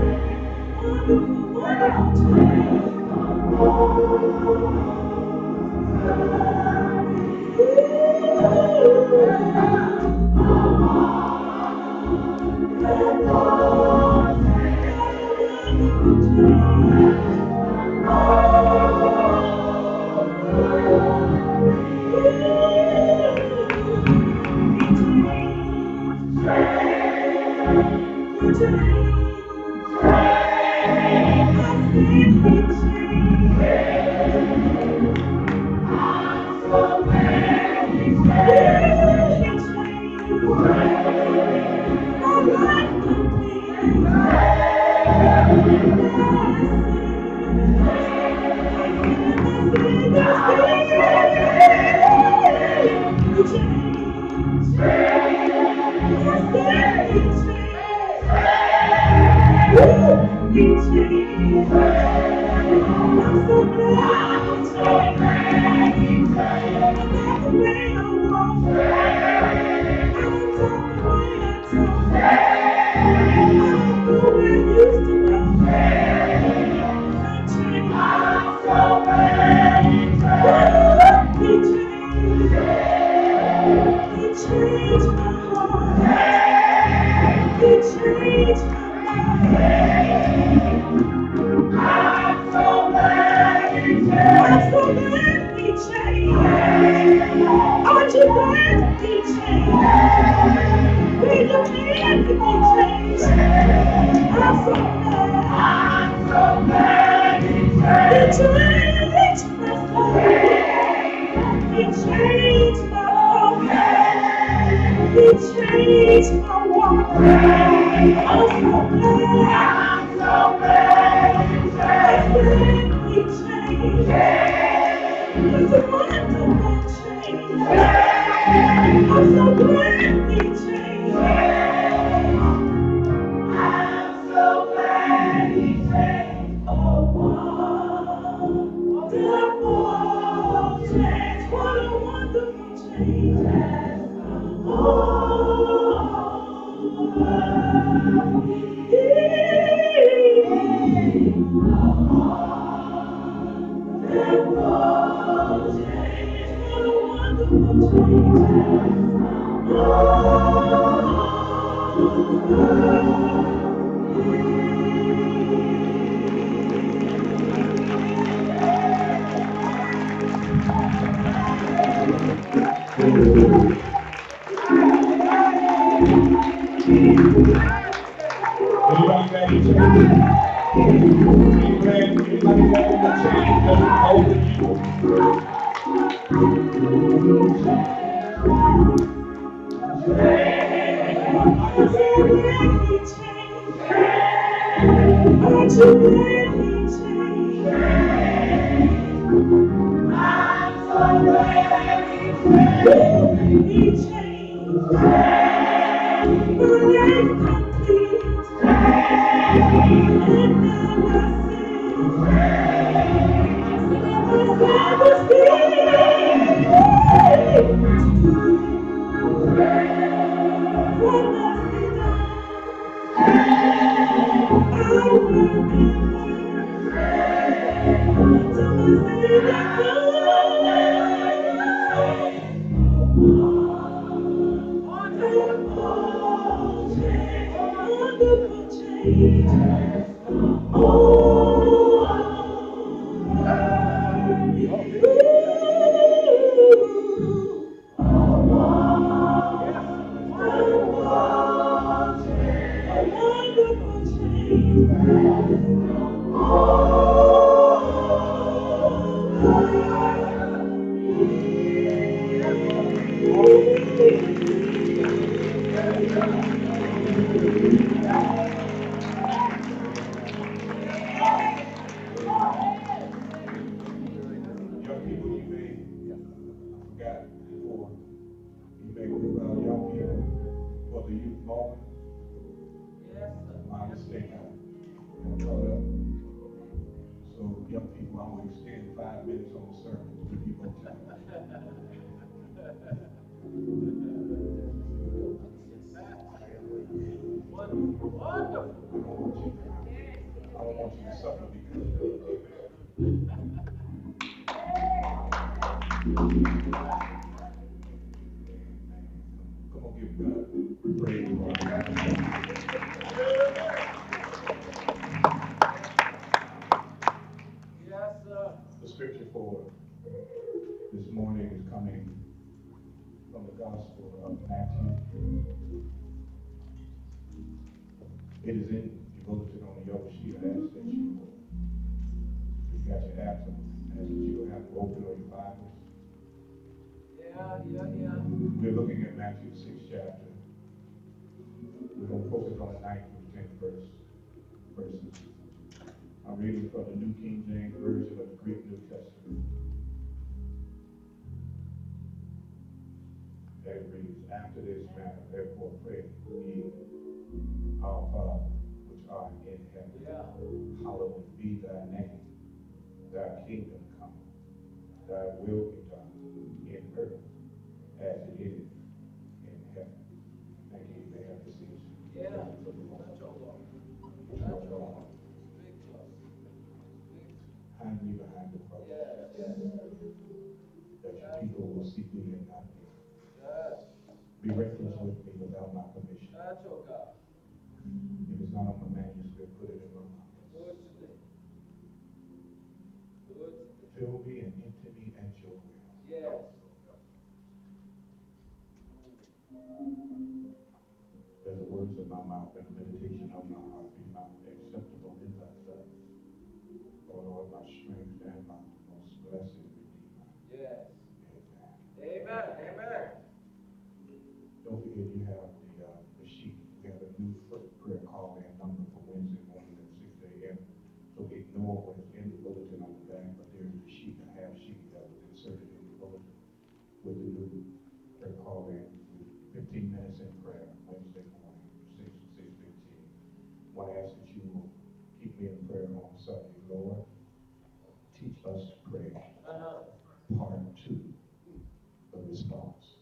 glad he changed? Anybody glad the change doesn't over you? Young people, you may, I forgot before, you may group out young people for the youth moment. I understand I brought up. So young people, I'm gonna extend 5 minutes on the sermon to give you more time. Wonderful, wonderful. Gospel of Matthew. It is in your bulletin on the yellow sheet. I ask that you, if you got your apps on, I ask that you will have to open on your Bibles. We're looking at Matthew the 6th chapter. We're going to focus on the 9th through the 10th verses. I'm reading from the New King James Version of the Greek New Testament. And it reads, after this manner, therefore pray ye, our Father, which art in heaven, hallowed be thy name, thy kingdom come, thy will be done in earth as it is in heaven. Thank you. You may have this seat. Hide me behind the cross. That your people will see thee and not me. Be reckless with me without my permission. If it's not on the manuscript, put it in my mouth. Fill me and empty me at your will. Let the words of my mouth and the meditation of my heart be found acceptable in thy sight. O Lord, my strength and my most blessed Redeemer. Amen. Don't forget you have the sheet. We have a new prayer call and number for Wednesday morning at 6 a.m. So ignore what is in the bulletin on the back, but there's a sheet, a half sheet that was inserted in the bulletin with the new prayer call in 15 minutes in prayer Wednesday morning, 6:15. I want to ask that you will keep me in prayer on Sunday. Lord, teach us to pray. Part 2, the response.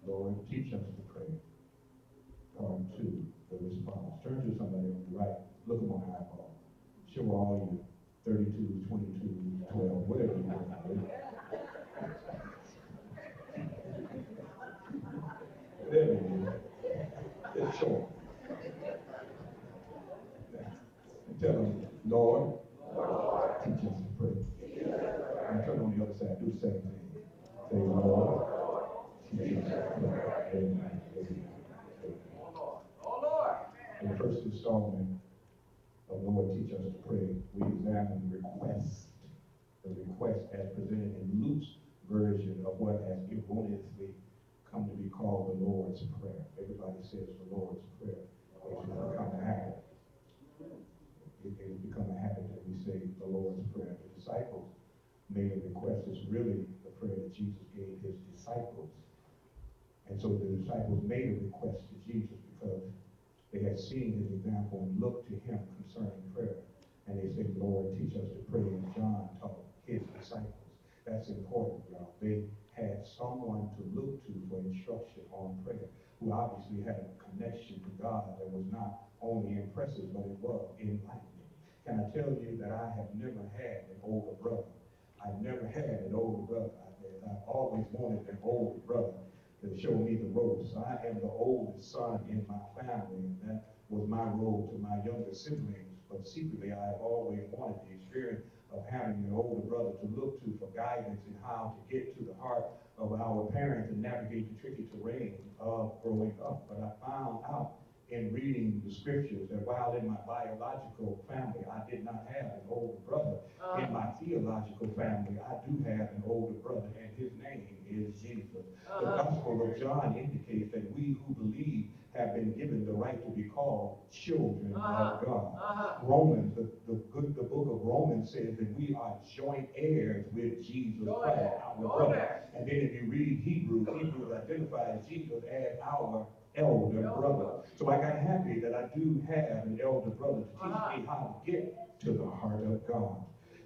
Lord, teach us to pray. Part 2, the response. Turn to somebody on the right. Look them on the eyeball. Show all you 32, 22, 12, whatever you want. There it is. It's short. And tell them, Lord, teach us to pray. And turn on the other side. Do the same thing. Say, Lord, teach us to pray. Amen. In the first installment of Lord, teach us to pray, we examine the request as presented in Luke's version of what has erroneously come to be called the Lord's Prayer. Everybody says the Lord's Prayer. It's become a habit. It has become a habit that we say the Lord's Prayer. The disciples made a request. It's really the prayer that Jesus gave his disciples. And so the disciples made a request to Jesus because they had seen his example and looked to him concerning prayer. And they said, Lord, teach us to pray. And John taught his disciples. That's important, y'all. They had someone to look to for instruction on prayer, who obviously had a connection to God that was not only impressive, but it was enlightening. Can I tell you that I have never had an older brother? I've never had an older brother. I've always wanted an older brother to show me the ropes. I am the oldest son in my family, and that was my role to my younger siblings. But secretly, I have always wanted the experience of having an older brother to look to for guidance in how to get to the heart of our parents and navigate the tricky terrain of growing up. But I found out in reading the scriptures that while in my biological family I did not have an older brother, in my theological family I do have an older brother, and his name is Jesus. The Gospel of John indicates that we who believe have been given the right to be called children of God. Romans, the book of Romans says that we are joint heirs with Jesus Christ, our brother. And then if you read Hebrews identifies Jesus as our elder brother. So I got happy that I do have an elder brother to teach me how to get to the heart of God.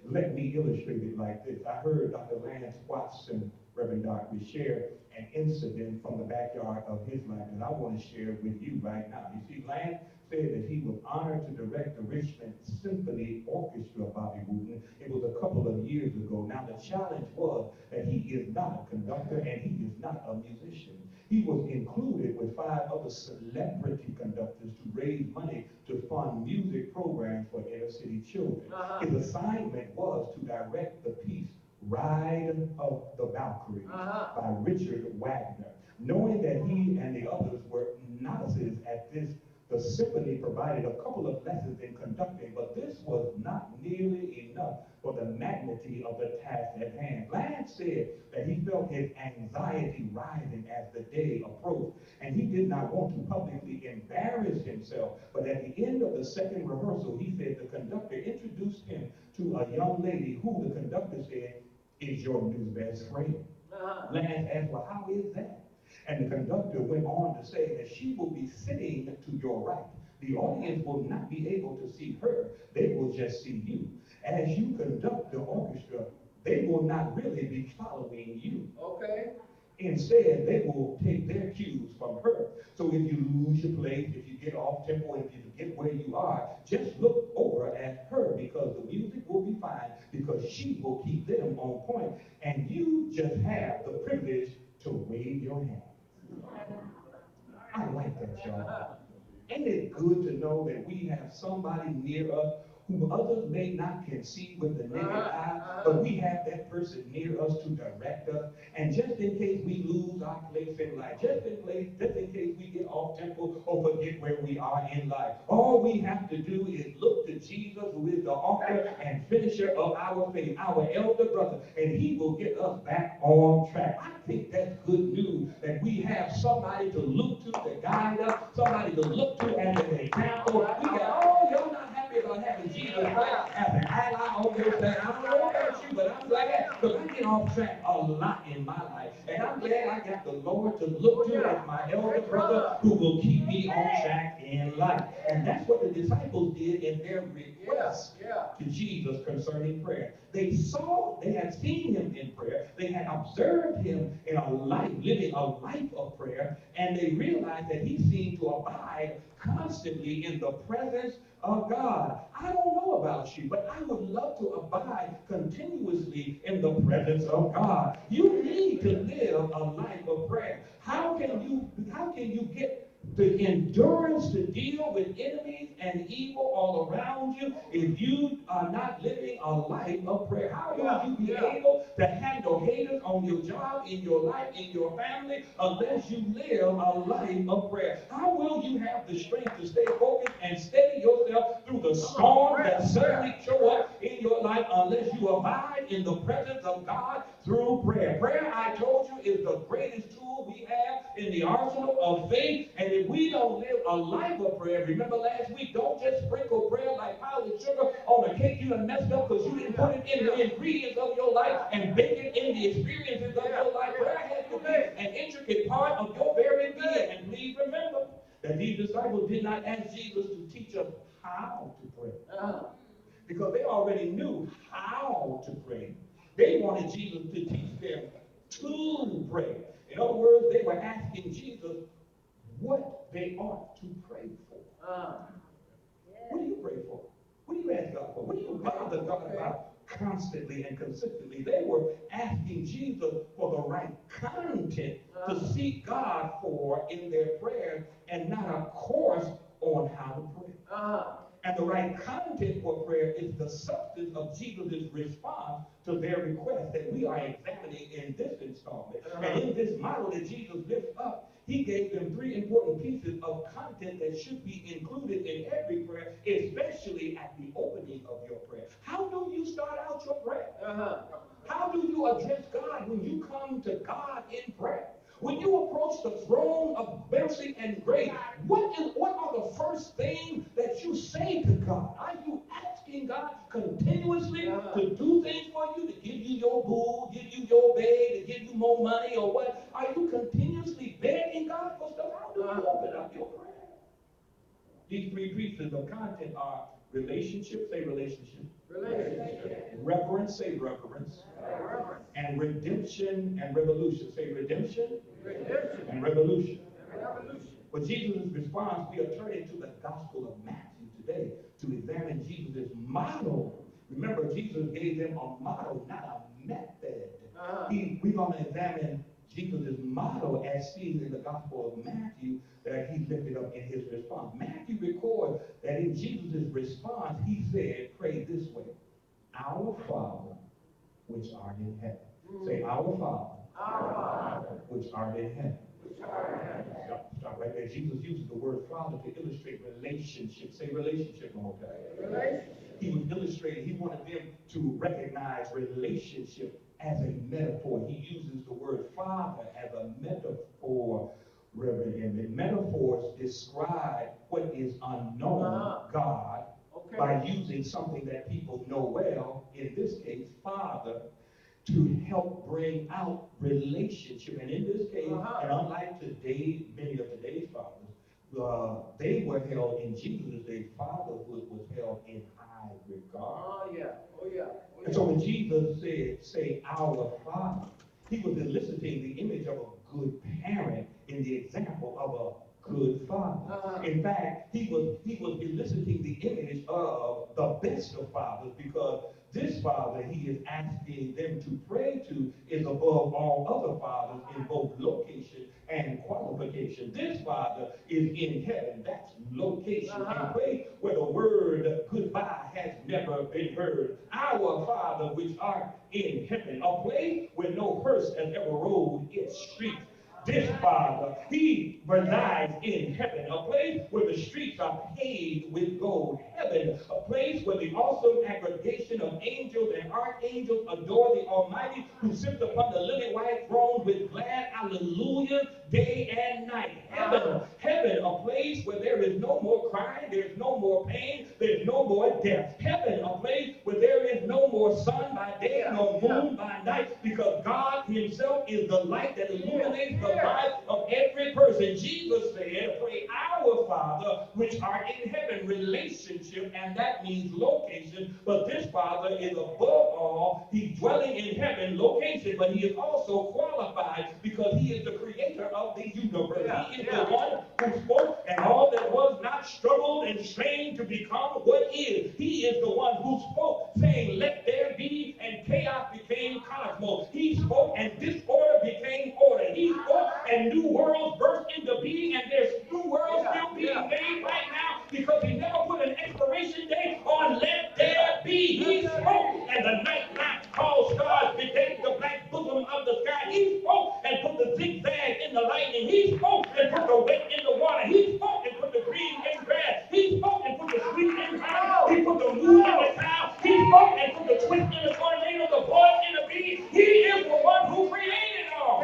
Let me illustrate it like this. I heard Dr. Lance Watson, Reverend Doctor, share an incident from the backyard of his life that I want to share with you right now. You see, Lance said that he was honored to direct the Richmond Symphony Orchestra, Bobby Wooten. It was a couple of years ago. Now, the challenge was that he is not a conductor and he is not a musician. He was included with 5 other celebrity conductors to raise money to fund music programs for inner city children. His assignment was to direct the piece Ride of the Valkyries by Richard Wagner. knowing that he and the others were novices at this. The symphony provided a couple of lessons in conducting, but this was not nearly enough for the magnitude of the task at hand. Lance said that he felt his anxiety rising as the day approached, and he did not want to publicly embarrass himself. But at the end of the second rehearsal, he said the conductor introduced him to a young lady who the conductor said is your new best friend. Lance asked, well, how is that? And the conductor went on to say that she will be sitting to your right. The audience will not be able to see her. They will just see you. As you conduct the orchestra, they will not really be following you. Okay. Instead, they will take their cues from her. So if you lose your place, if you get off tempo, if you forget where you are, just look over at her because the music will be fine because she will keep them on point. And you just have the privilege to wave your hand. I like that, y'all. Ain't it good to know that we have somebody near us whom others may not can see with the naked eye, but we have that person near us to direct us. And just in case we lose our place in life, just in case we get off tempo or forget where we are in life, all we have to do is look to Jesus, who is the author and finisher of our faith, our elder brother, and he will get us back on track. I think that's good news that we have somebody to look to guide us, somebody to look to as an example. We got, oh, you're not happy about having Jesus Christ as an ally on your side. I don't know about you, but I'm glad because I get off track a lot in my life. And I'm glad I got the Lord to look to as my elder brother who will keep me on track in life. And that's what the disciples did in their request to Jesus concerning prayer. They had seen him in prayer, they had observed him in a life, living a life of prayer, and they realized that he seemed to abide constantly in the presence of God. I don't know about you, but I would love to abide continuously in the presence of God. You need to live a life of prayer. How can you get the endurance to deal with enemies and evil all around you if you are not living a life of prayer? How will you be able to handle haters on your job, in your life, in your family, unless you live a life of prayer? How will you have the strength to stay focused and steady yourself through the storms that certainly show up in your life unless you abide in the presence of God through prayer? Prayer, I told you, is the greatest tool we have in the arsenal of faith. And if we don't live a life of prayer, remember last week, don't just sprinkle prayer like powdered sugar on a cake you done messed up because you didn't put it in the ingredients of your life and bake it in the experiences of your life. Prayer has to be an intricate part of your very being. And please remember that these disciples did not ask Jesus to teach us how to pray. Because they already knew how to pray. They wanted Jesus to teach them to pray. In other words, they were asking Jesus what they ought to pray for. What do you pray for? What do you ask God for? What do you bother God about constantly and consistently? They were asking Jesus for the right content to seek God for in their prayers and not a course on how to pray. And the right content for prayer is the substance of Jesus' response to their request that we are examining in this installment. And in this model that Jesus lifts up, he gave them three important pieces of content that should be included in every prayer, especially at the opening of your prayer. How do you start out your prayer? How do you address God when you come to God in prayer? When you approach the throne of mercy and grace, what are the first things that you say to God? Are you asking God continuously to do things for you, to give you your boo, give you your babe, to give you more money, or what? Are you continuously begging God for stuff? How do you open up your prayer? These three pieces of content are relationship, say relationship. Reverence, say reverence. And redemption and revolution. Say redemption and revolution. For Jesus' response, we are turning to the Gospel of Matthew today to examine Jesus' model. Remember, Jesus gave them a model, not a method. We're going to examine Jesus' model as seen in the Gospel of Matthew that he lifted up in his response. Matthew records that in Jesus' response, he said, pray this way, our Father, which art in heaven. Say, our Father, which art in heaven. Stop right there. Jesus uses the word father to illustrate relationship. Say relationship one more time. He was illustrating, he wanted them to recognize relationship as a metaphor. He uses the word father as a metaphor, Reverend. And the metaphors describe what is unknown, God, by using something that people know well, in this case, father, to help bring out relationship. And in this case, and unlike today, many of today's fathers, they were held in Jesus' day, fatherhood was held in high regard. And so when Jesus said, say, our Father, he was eliciting the image of a good parent in the example of a good father. In fact, he was eliciting the image of the best of fathers, because this father he is asking them to pray to is above all other fathers in both location and qualification. This father is in heaven. That's location, a place where the word goodbye has never been heard. Our Father which art in heaven, a place where no hearse has ever rode its streets. This Father, he resides in heaven, a place where the streets are paved with gold. Heaven, a place where the awesome aggregation of angels and archangels adore the Almighty, who sits upon the lily white throne with glad hallelujah day and night. Heaven, a place where there is no more crying, there's no more pain, there's no more death. Heaven, a place where there is no more sun by day nor moon by night, because God himself is the light that illuminates the life of every person. Jesus said, pray our Father which art in heaven, relationship, and that means location. But this Father is above all. He's dwelling in heaven, location, but he is also qualified because he is the creator of the universe. He is the one who spoke, and all that was not struggled and strained to become what is. He is the one who spoke, saying, let there be, and chaos became cosmos. He spoke, and disorder became order. He spoke, and new worlds burst into being, and there's new worlds still being made right now, because he never put an expiration date on let there be. He spoke, and the night light called stars became the black bosom of the sky. He spoke and put the zigzag in the lightning. He spoke and put the wet in the water. He spoke and put the green in grass. He spoke and put the sweet in honey. He put the moon in the cloud. He spoke and put the twist in the tornado, the voice in the bee. He is the one who created all.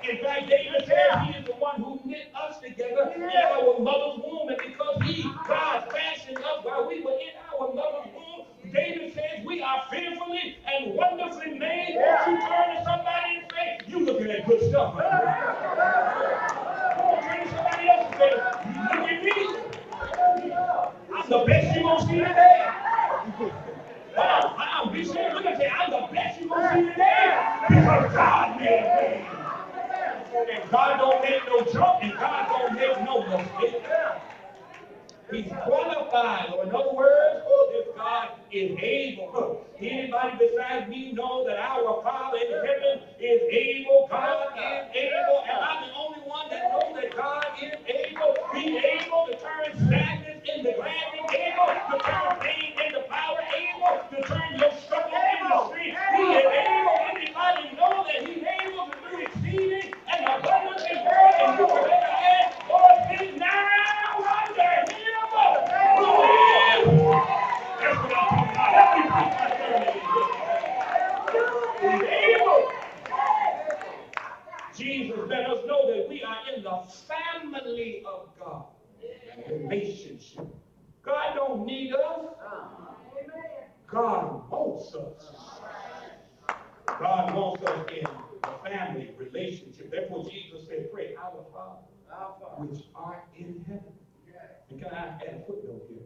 In fact, David said he is the one who knit us together in our mother's womb. And because God fashioned us while we were in our mother's womb, David says we are fearfully and wonderfully made. Won't you turn to somebody and say, you looking at good stuff. Come on, turn to somebody else and say, look at me. I'm the best you're going to see today. Wow, be serious. Look at that. I'm the best you're going to see today because God made me. And God don't make no junk, and God don't make no mistake. He's qualified, or in other words, this God is able. Anybody besides me know that our Father in heaven is able. God is able, and I'm the only one that knows that God is able. He's able to turn sadness into gladness, able to turn pain into power, able to turn your struggle into strength. He is able. Anybody know that He's able to do exceeding and abundantly more than you could ever ask or think now under Him. Jesus let us know that we are in the family of God. Relationship. God don't need us. God wants us. God wants us in the family relationship. Therefore, Jesus said, pray, our Father, which art in heaven. And can I add a footnote here?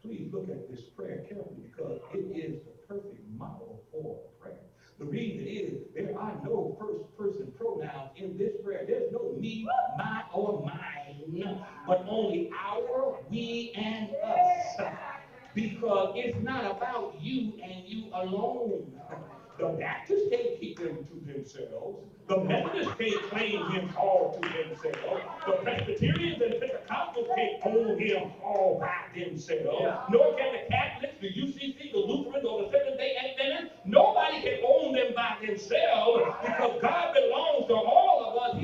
Please look at this prayer carefully, because it is the perfect model for prayer. The reason is there are no first-person pronouns in this prayer. There's no me, my, or mine, but only our, we, and us. Because it's not about you and you alone. The Baptists can't keep them to themselves. The Methodists can't claim him all to themselves. The Presbyterians and Pentecostals can't own him all by themselves. Nor can the Catholics, the UCC, the Lutherans, or the Seventh-day Adventists. Nobody can own them by themselves, because God belongs to all of us.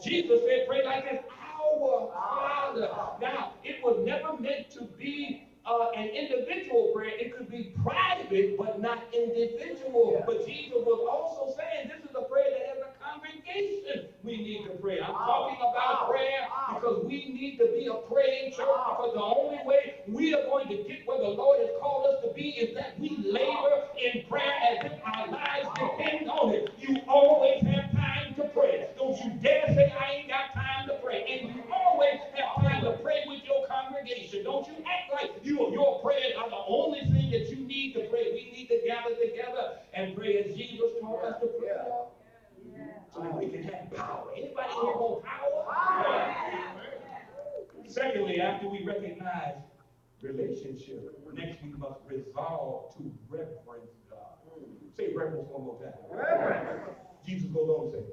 Jesus said, pray like this, our Father. Now, it was never meant to be an individual prayer. It could be private, but not individual. But Jesus was also saying this is a prayer that as a congregation we need to pray. I'm talking about prayer because we need to be a praying church, because the only way we are going to get where the Lord has called us to be is that we labor in prayer as if our lives depend on it. You always have time to pray. Don't you dare say I ain't got time to pray. And you always have time to pray with your congregation. Don't you act like your prayers are the only thing that you need to pray. We need to gather together and pray as Jesus taught us to pray. So that we can have power. Anybody here want power? Secondly, after we recognize relationship, next we must resolve to reverence God. Say reverence one more time. Reverence. Jesus goes on to say,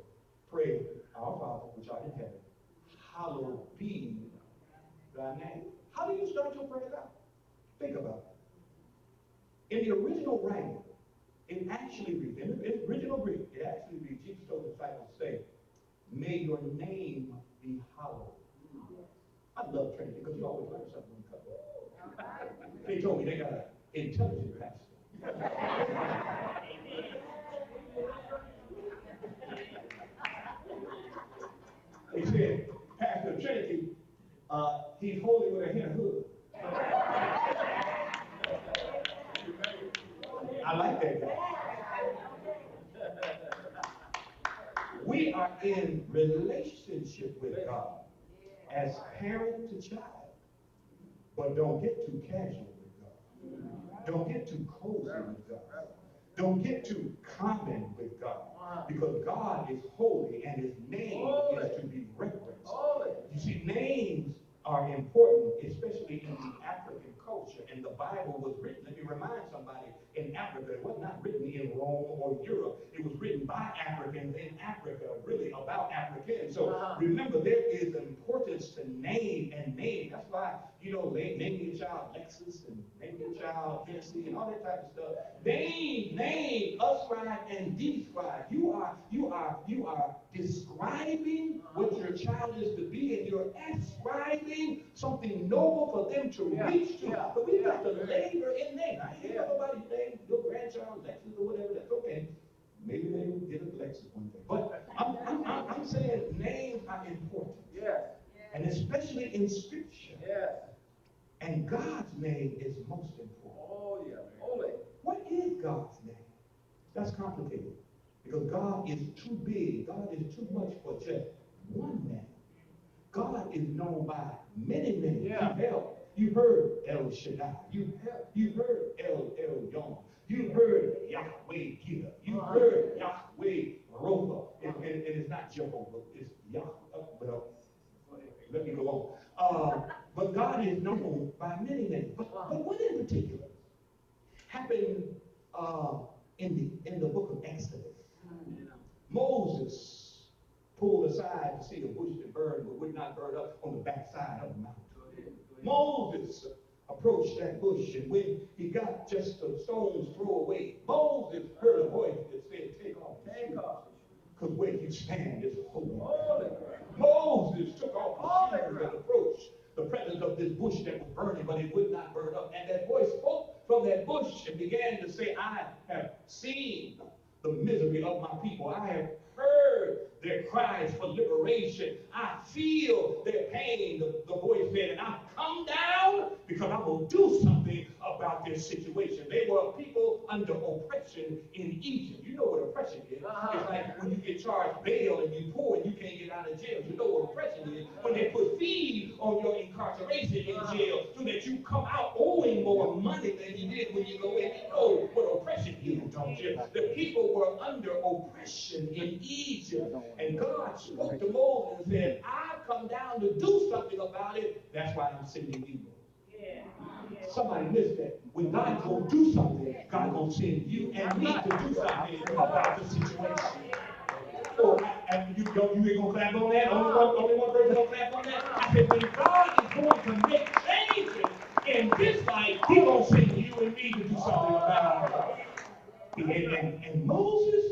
pray, our Father which art in heaven, hallowed be thy name. How do you start your prayer out? Think about it. In the original language, it actually reads, in the original Greek, it actually reads, Jesus told the disciples to say, may your name be hallowed. I love Trinity because you always learn something when you come. They told me they got an intelligent pastor. They said, Pastor Trinity, he's holy with a hen hood. I like that guy. We are in relationship with God as parent to child. But don't get too casual with God. Don't get too cozy with God. Don't get too common with God. Because God is holy and his name is to be reverenced. You see, names are important, especially in the African culture. And the Bible was written, let me remind somebody, in Africa. It was not written in Rome or Europe. It was written by Africans in Africa, really about Africans. So remember, there is importance to name and name. That's why, name your child Lexus and name your child Hennessy and all that type of stuff. Name, ascribe and describe. You are describing what your child is to be, and you're ascribing something noble for them to reach to. But we've got to labor in name. I ain't hear nobody's name, your grandchild Lexus or whatever. That's okay. Maybe they will get a Lexus one day. But I'm saying names are important. And especially in Scripture. And God's name is most important. What is God's name? That's complicated. Because God is too big. God is too much for just one name. God is known by many names. You've heard El Shaddai. You've heard El Elyon. You've heard Yahweh Giver. You've heard Yahweh Rofa. And it's not Jehovah. It's Yahweh. Well, let me go on. But God is known by many names. But what in particular happened in the book of Exodus? Moses pulled aside to see a bush that burned but would not burn up on the backside of the mountain. Moses approached that bush, and when he got just a stone's throw away, Moses heard a voice that said, take off your shoes, because where you stand is holy. Moses took off his shoes and approached the presence of this bush that was burning, but it would not burn up. And that voice spoke from that bush and began to say, I have seen the misery of my people. I have heard their cries for liberation. I feel their pain, the voice said, and I've come down because I will do something about their situation. They were people under oppression in Egypt. You know what oppression is. It's like when you get charged bail and you poor and you can't get out of jail. You know what oppression is. When they put fees on your incarceration in jail so that you come out owing more money than you did when you go in. You know what oppression is, don't you? The people were under oppression in Egypt. And God spoke to Moses and said, I've come down to do something about it. That's why I'm sending you. Somebody missed that. When God's going to do something, God's going to send you and me to do something about the situation. Oh, and you ain't going to clap on that? Only one person going to clap on that? I said, when God is going to make changes in this life, He's going to send you and me to do something about it. And Moses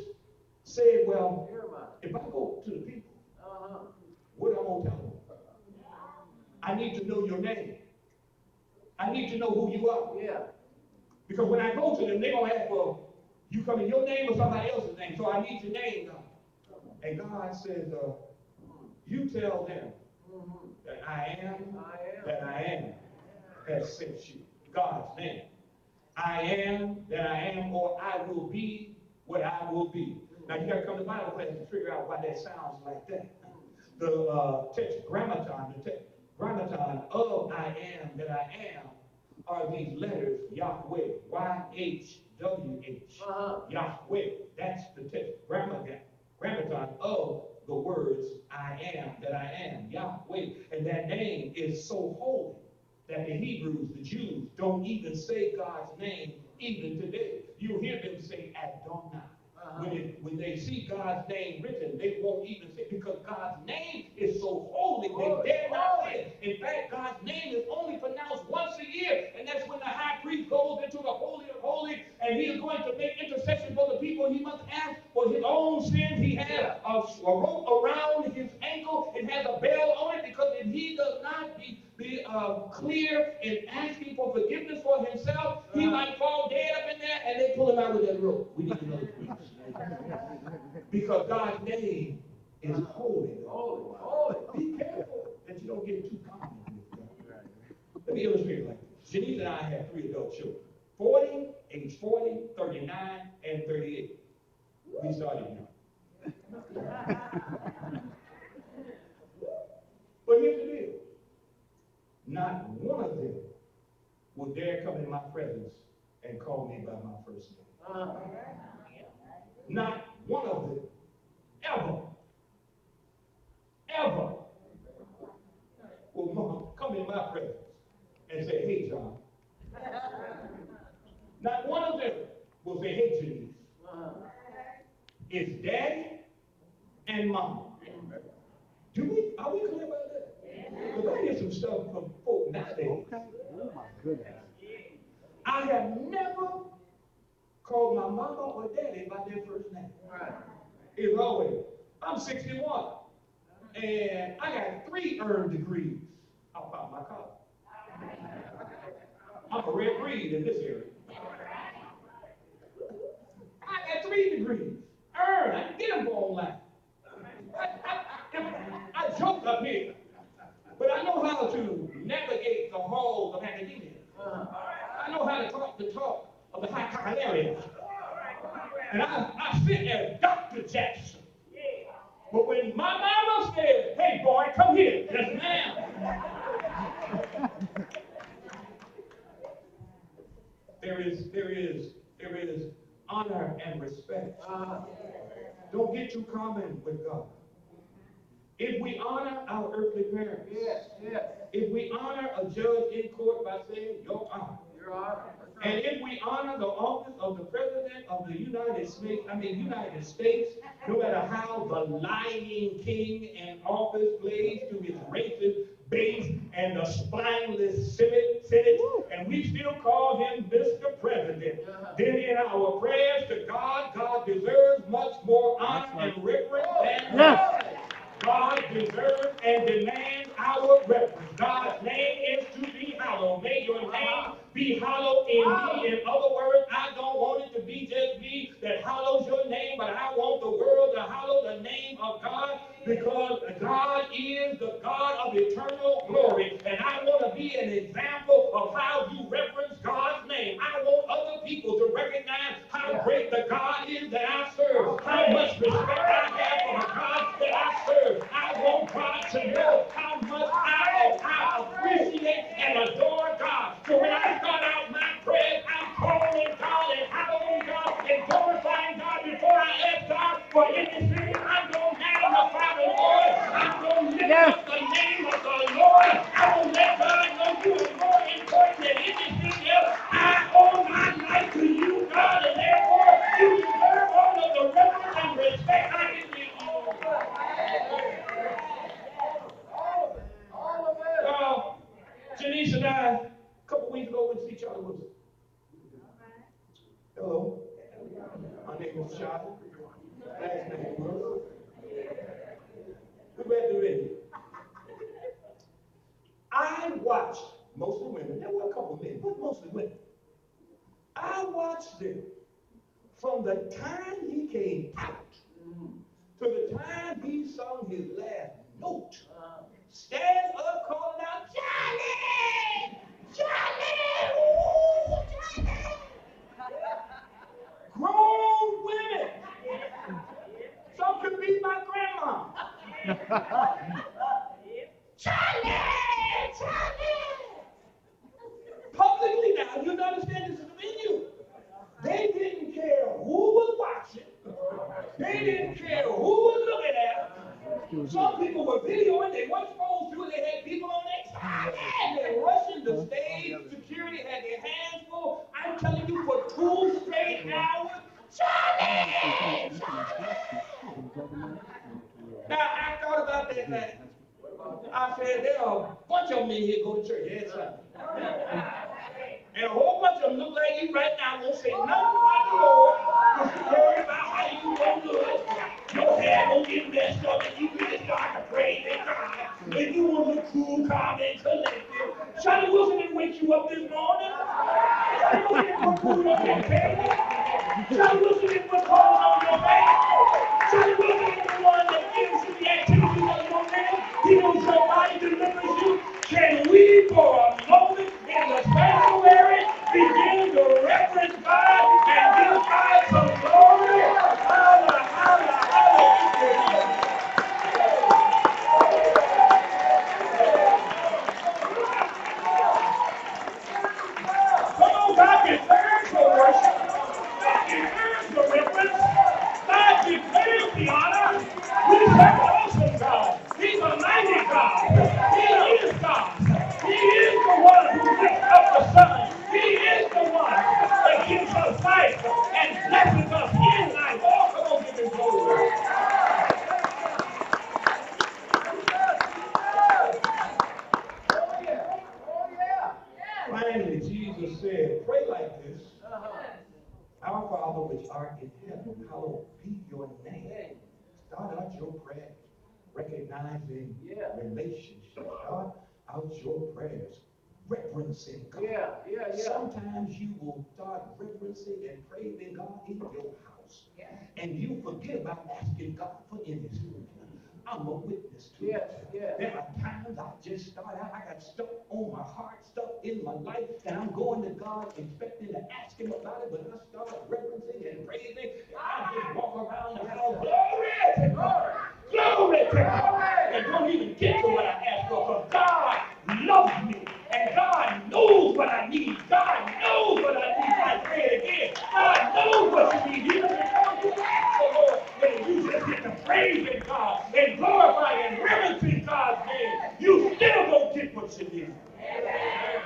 said, well, if I go to the people I need to know your name. I need to know who you are. Yeah. Because when I go to them, they're going to ask, well, you come in your name or somebody else's name, so I need your name, God. And God says, you tell them that I am that I am has sent you. God's name. I am that I am, or I will be what I will be. Now you got to come to Bible class to figure out why that sounds like that. The tetragrammaton, the tetragrammaton of I am that I am are these letters Yahweh, Y-H-W-H, Yahweh. That's the tetragrammaton of the words I am that I am, Yahweh. And that name is so holy that the Hebrews, the Jews, don't even say God's name even today. You hear them say Adonai. When they see God's name written, they won't even say, because God's name is so holy, they dare not say it. In fact, God's name is only pronounced once a year, and that's when the high priest goes into the Holy of Holies, and he is going to make intercession for the people. He must ask for his own sins. He has a rope around his ankle. It has a bell on it, because if he does not be clear in asking for forgiveness for himself, he might fall dead up in there, and they pull him out with that rope. We need another priest. Because God's name is holy. Holy. Be careful that you don't get too common with God. Let me illustrate it like this. Janice and I have 3 adult children. Age 40, 39, and 38. We started young. But here's the deal. Not one of them will dare come in my presence and call me by my first name. Not one of them. Ever will come in my presence and say, hey, John. Not one of them will say, hey, Janice. It's daddy and mama. Are we clear about that? Because I hear some stuff from folk nowadays. Oh my goodness. I have never called my mama or daddy by their first name. It's always, I'm 61, and I got 3 earned degrees out my college. I'm a red breed in this area. I got 3 degrees earned. I can get them for online. I joke up here, but I know how to navigate the halls of academia. I know how to talk the talk of the high cockalarians. And I sit as Dr. Jackson. But when my mama said, hey boy, come here, yes ma'am. There is honor and respect. Don't get too common with God. If we honor our earthly parents, if we honor a judge in court by saying, Your Honor, and if we honor the office of the President of the United States, no matter how the lying king in office plays to his racist base and the spineless Senate, and we still call him Mr. President, then in our prayers to God, God deserves much more honor and reverence than us. God deserves and demands our reverence. God's name is to be hallowed. May your name be hallowed in me. In other words, I don't want it to be just me that hallows your name, but I want the world to hallow the name of God, because God is the God of eternal glory. And I want to be an example of how you reverence God's name. I want other people to recognize how great the God is that I serve, how much respect I have for the God that I serve. I want God to know how much I appreciate and adore God. So when I start out my prayers, I'm calling God and hallowing God and glorifying God before I ask God for anything. I'm going to magnify the Lord. I'm going to lift up the name of the Lord. I'm going to let God know you are more important than anything else. I owe my life to you, God, and therefore you deserve all of the reverence and respect I give you. Janice and I, a couple weeks ago, went to see Charlie Wilson. Hello. My name is Charlie. Last name was. We read the video. mostly women. There were a couple of men, but mostly women. I watched them from the time he came out to the time he sung his last note. Stand up calling out, Johnny! Johnny! Ooh, Johnny! Grown women. Some could be my grandma. Charlie! Charlie! Publicly now, you understand this is a venue. They didn't care who was watching. They didn't care who was looking at them. Some people were videoing, they weren't supposed to, they had people on their side, and they rushing the stage, security had their hands full. I'm telling you, for 2 straight hours, Charlie! Charlie! Now, I thought about that night. I said, there are a bunch of them in here go to church every Sunday. And a whole bunch of them look like you right now won't say nothing about the Lord because you worried about how you gonna look. Your hair gonna get messed up and you really start to praise God. And you want to look cool, calm, and collected. Charlie Wilson didn't wake you up this morning. Charlie Wilson didn't put food on your table. Charlie Wilson didn't put clothes on your back. Charlie Wilson is the one that gives you the activities of your man. He knows your body delivers you. Can we, for a moment in the sanctuary, begin to reverence God and give God some glory? Holla, holla, holla. Come on, God deserves the worship. God deserves the reverence. God deserves the honor. We serve an awesome God. He's a mighty God. He is God. He is the one who lifts up the sun. He is the one that gives us life and blesses us in life. Oh, come on, give him glory. Finally, Jesus said, pray like this. Our Father which art in heaven, hallowed be your name. Start out your prayer recognizing relationship. Start out your prayers reverencing God. Sometimes you will start reverencing and praising God in your house. And you forget about asking God for anything. I'm a witness to it. There are times I just start out, I got stuff on my heart, stuff in my life, and I'm going to God expecting to ask him about it, but I start reverencing and praising, and I just walk around the house, glory to God, glory to God, and don't even get to what I asked for, because God loves me, and God knows what I need. God knows what I need. I say it again. God knows what you need. He doesn't tell you to ask the Lord, and you just get to praising God and glorifying and reverencing God's name. You still don't get what you need.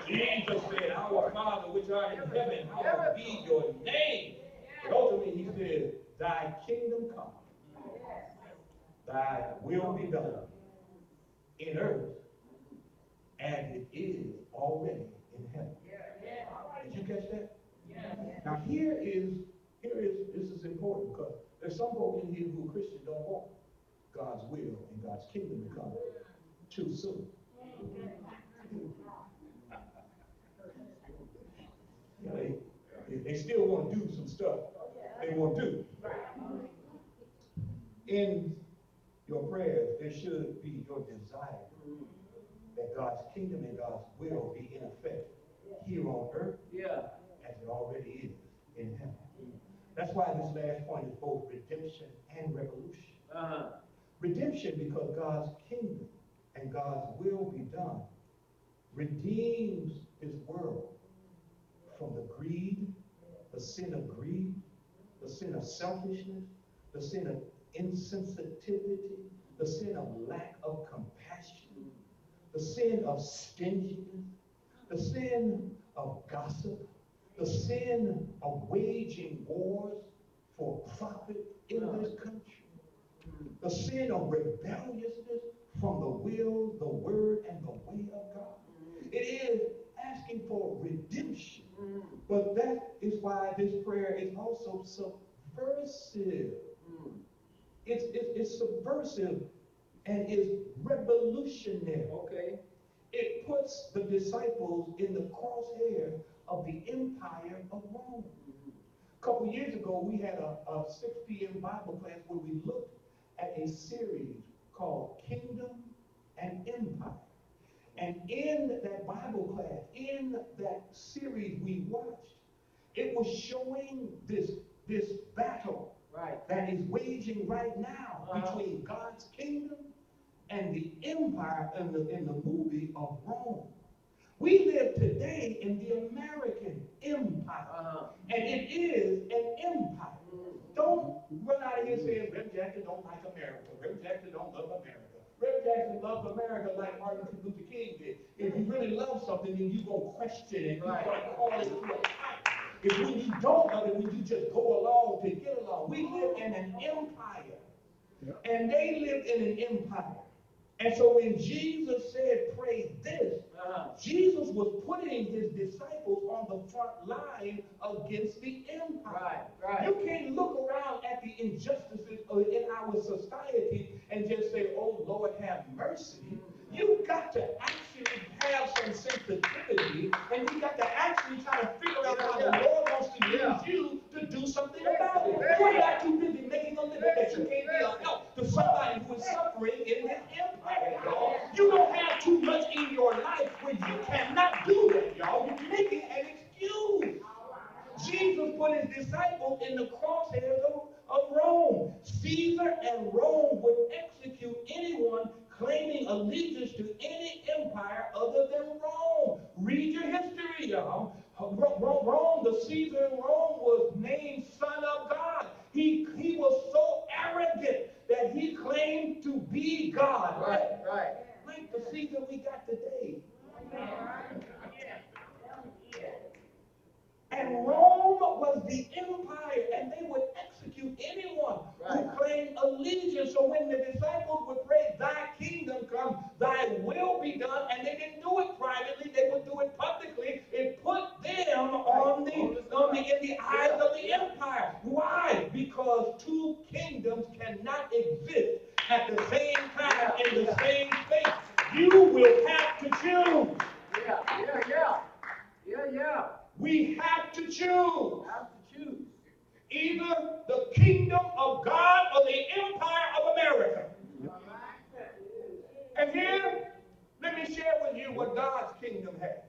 Jesus said, our Father which art in heaven, hallowed be your name. But ultimately he said, thy kingdom come, thy will be done in earth as it is already in heaven. Did you catch that? Now this is important because there's some folk in here who Christians don't want God's will and God's kingdom to come too soon. You know, they still want to do some stuff they want to do. In your prayers, there should be your desire that God's kingdom and God's will be in effect here on earth as it already is in heaven. That's why this last point is both redemption and revolution. Redemption because God's kingdom and God's will be done redeems his world from the greed, the sin of greed, the sin of selfishness, the sin of insensitivity, the sin of lack of compassion, the sin of stinginess, the sin of gossip, the sin of waging wars for profit in this country, the sin of rebelliousness from the will, the word, and the way of God. It is asking for redemption. But that is why this prayer is also subversive. It's subversive and is revolutionary. it puts the disciples in the crosshair of the empire of Rome. A couple years ago, we had a 6 p.m. Bible class where we looked at a series called Kingdom and Empire. And in that Bible class, in that series we watched, it was showing this battle that is waging right now between God's kingdom and the empire in the movie of Rome. We live today in the American empire, and it is an empire. Don't run out of here saying Rev Jackson don't like America. Rev Jackson don't love America. Rev Jackson loves America like Martin Luther King did. If you really love something, then you're going to question it. You're going to call it to account. If when you don't love it, when you just go along to get along. We live in an empire, and they live in an empire. And so when Jesus said, pray this, Jesus was putting his disciples on the front line against the empire. You can't look around at the injustices in our society and just say, oh, Lord, have mercy. You've got to actually have some sensitivity, and you've got to actually try to figure out how the Lord wants to use you to do something about it. You're not too busy making a living that you can't be a help to somebody who is suffering in this empire, y'all. You don't have too much in your life where you cannot do that, y'all. You're making an excuse. Jesus put his disciples in the crosshairs of Rome. Caesar and Rome would execute anyone claiming allegiance to any empire other than Rome. Read your history, y'all. Rome, the Caesar in Rome was named Son of God. He was so arrogant that he claimed to be God. Like the Caesar we got today. And Rome was the empire, and they would execute anyone who claimed allegiance. So when the disciples would pray, thy kingdom come, thy will be done, and they didn't do it privately, they would do it publicly. It put them in the eyes of the empire. Why? Because two kingdoms cannot exist at the same time in the same space. You will have to choose. We have to choose. Either the kingdom of God or the empire of America. And here, let me share with you what God's kingdom has.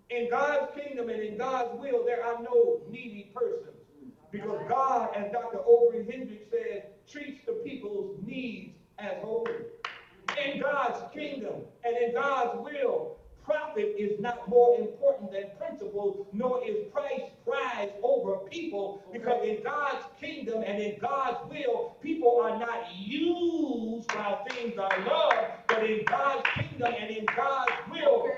In God's kingdom and in God's will, there are no needy persons. Because God, as Dr. Aubrey Hendricks said, treats the people's needs as holy. In God's kingdom and in God's will, profit is not more important than principle, nor is price prized over people, because in God's kingdom and in God's will, people are not used while things are loved, but in God's kingdom and in God's will,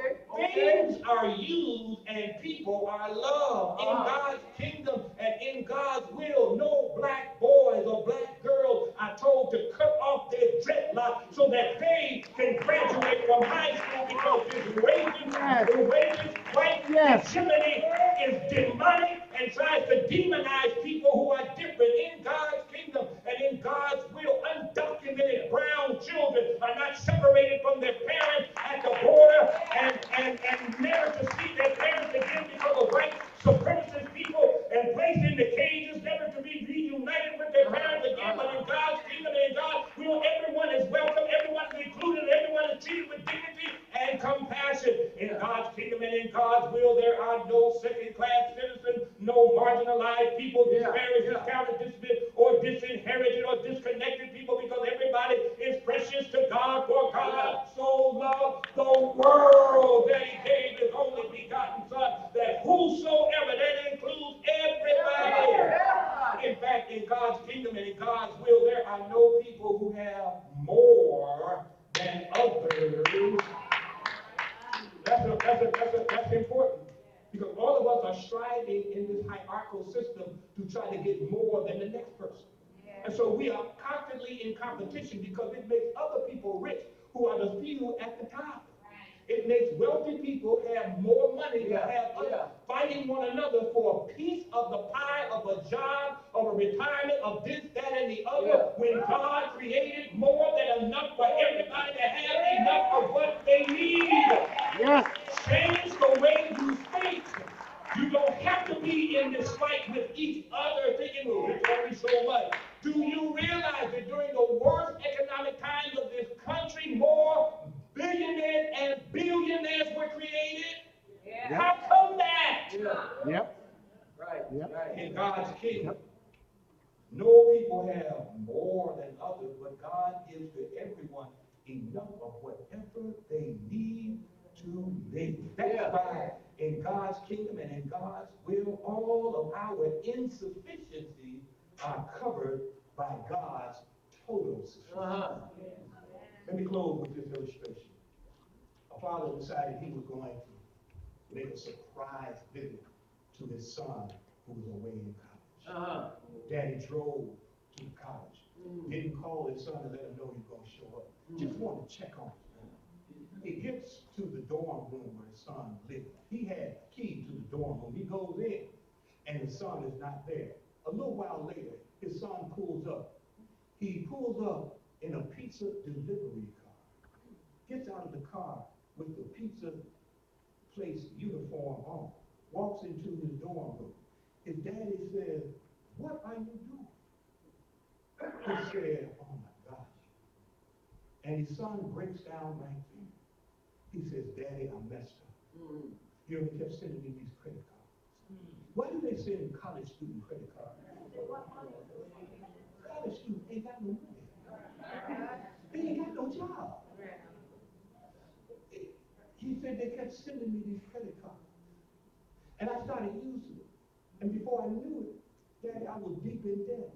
things are used and people are loved. In God's kingdom and in God's will, no black boys or black girls are told to cut off their dreadlocks so that they can graduate from high school, because this racist white hegemony is demonic and tries to demonize people who are different. In God's kingdom and in God's will, undocumented brown children are not separated from their parents at the border and never to see their parents again because of white supremacist people, and placed in the cages, never to be reunited with their parents again. But in God's kingdom and in God's will, everyone is welcome, everyone is included, everyone is treated with dignity and compassion. In God's kingdom and in God's will, there are no second-class citizens, no marginalized people, disparaged, discounted, dismissed, or disinherited or disconnected people, because everybody is precious to God. For God so loved the world that he gave his only begotten Son, that whosoever, that includes everybody. In fact, in God's kingdom and in God's will, there are no people who have more than others. That's important, because all of us are striving in this hierarchical system to try to get more than the next person. And so we are constantly in competition, because it makes other people rich who are the few at the top. It makes wealthy people have more money to have others fighting one another for a piece of the pie of a job, of a retirement, of this, that, and the other, when God created more than enough for everybody to have enough of what they need. people have more than others, but God gives to everyone enough of whatever they need to live. That's why in God's kingdom and in God's will, all of our insufficiencies are covered by God's total sufficiency. Let me close with this illustration. A father decided he was going to make a surprise visit to his son who was away in college. Daddy drove to the college. Didn't call his son and let him know he was going to show up. Just wanted to check on him. He gets to the dorm room where his son lived. He had a key to the dorm room. He goes in, and his son is not there. A little while later, his son pulls up. He pulls up in a pizza delivery car. Gets out of the car with the pizza place uniform on. Walks into his dorm room. His daddy says, "What are you doing?" He said, "Oh my gosh." And his son breaks down right there. He says, "Daddy, I messed up. You know, they kept sending me these credit cards." Why do they send college student credit cards? College students ain't got no money. They ain't got no job. He said they kept sending me these credit cards. And I started using them. And before I knew it, Daddy, I was deep in debt.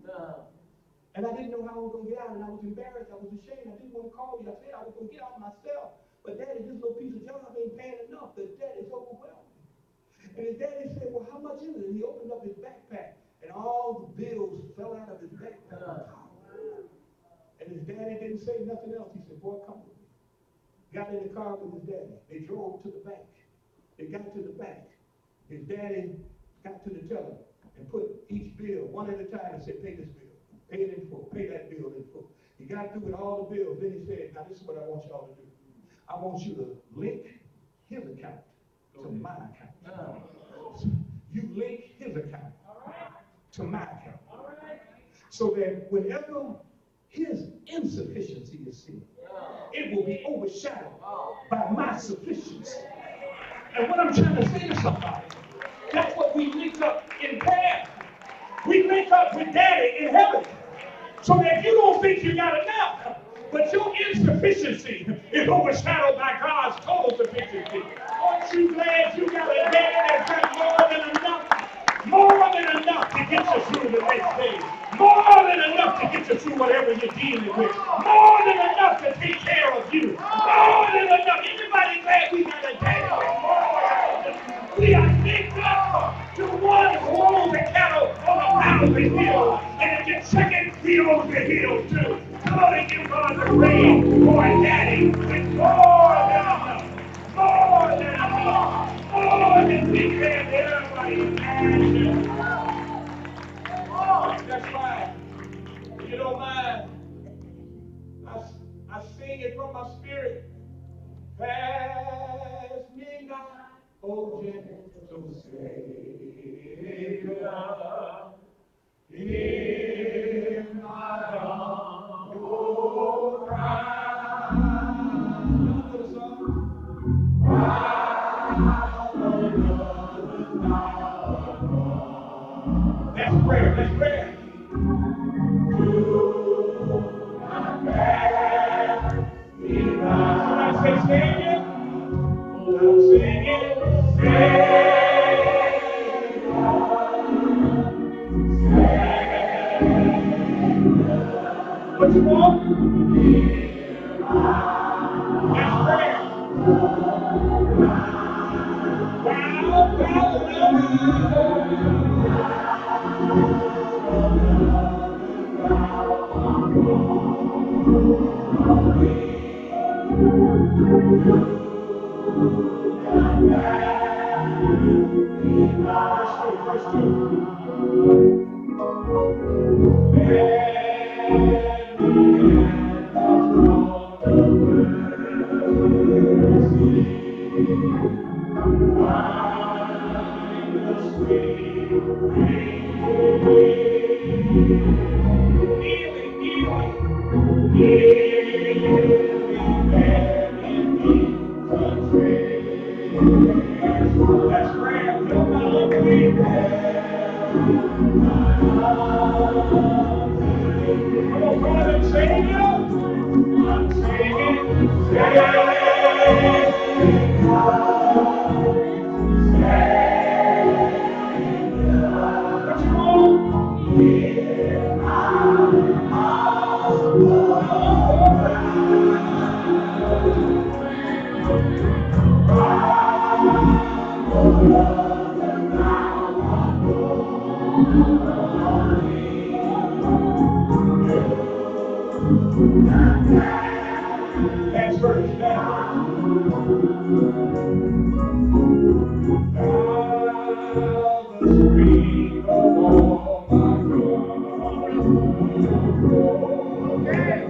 And I didn't know how I was going to get out, and I was embarrassed, I was ashamed, I didn't want to call you. I said I was going to get out myself. But Daddy, this little piece of job ain't paying enough. The debt is overwhelming. And his daddy said, "Well, how much is it?" And he opened up his backpack, and all the bills fell out of his backpack. And his daddy didn't say nothing else. He said, "Boy, come with me." Got in the car with his daddy. They drove to the bank. They got to the bank. His daddy got to the teller and put each bill one at a time and said, "Pay this bill. Pay it in full. Pay that bill in full." He got through with all the bills. Then he said, "Now this is what I want y'all to do. I want you to link his account to my account." You link his account to my account. So that whenever his insufficiency is seen, it will be overshadowed by my sufficiency. And what I'm trying to say to somebody, that's what we link up in prayer. We link up with Daddy in heaven. So that you don't think you got enough, but your insufficiency is overshadowed by God's total sufficiency. Aren't you glad you got a daddy that's got more than enough to get you through the next day, more than enough to get you through whatever you're dealing with, more than enough to take care of you, more than enough. Anybody glad we got a daddy with more? We are linked up to one who owns the cattle on 1,000 hills, and if you're checking, he owns the hills too. Come on and give God the praise for a daddy with more than enough, more than enough, more than we can ever imagine. That's right. If you don't mind, I sing it from my spirit. Pass me not, O gentle Savior, hear my humble cry. Y'all know the song? That's prayer. That's prayer. Somebody say, Savior. I'm singing, what you want? That's prayer. Verse 2. That's prayer. Last verse, last verse. The stream of all my God. Okay.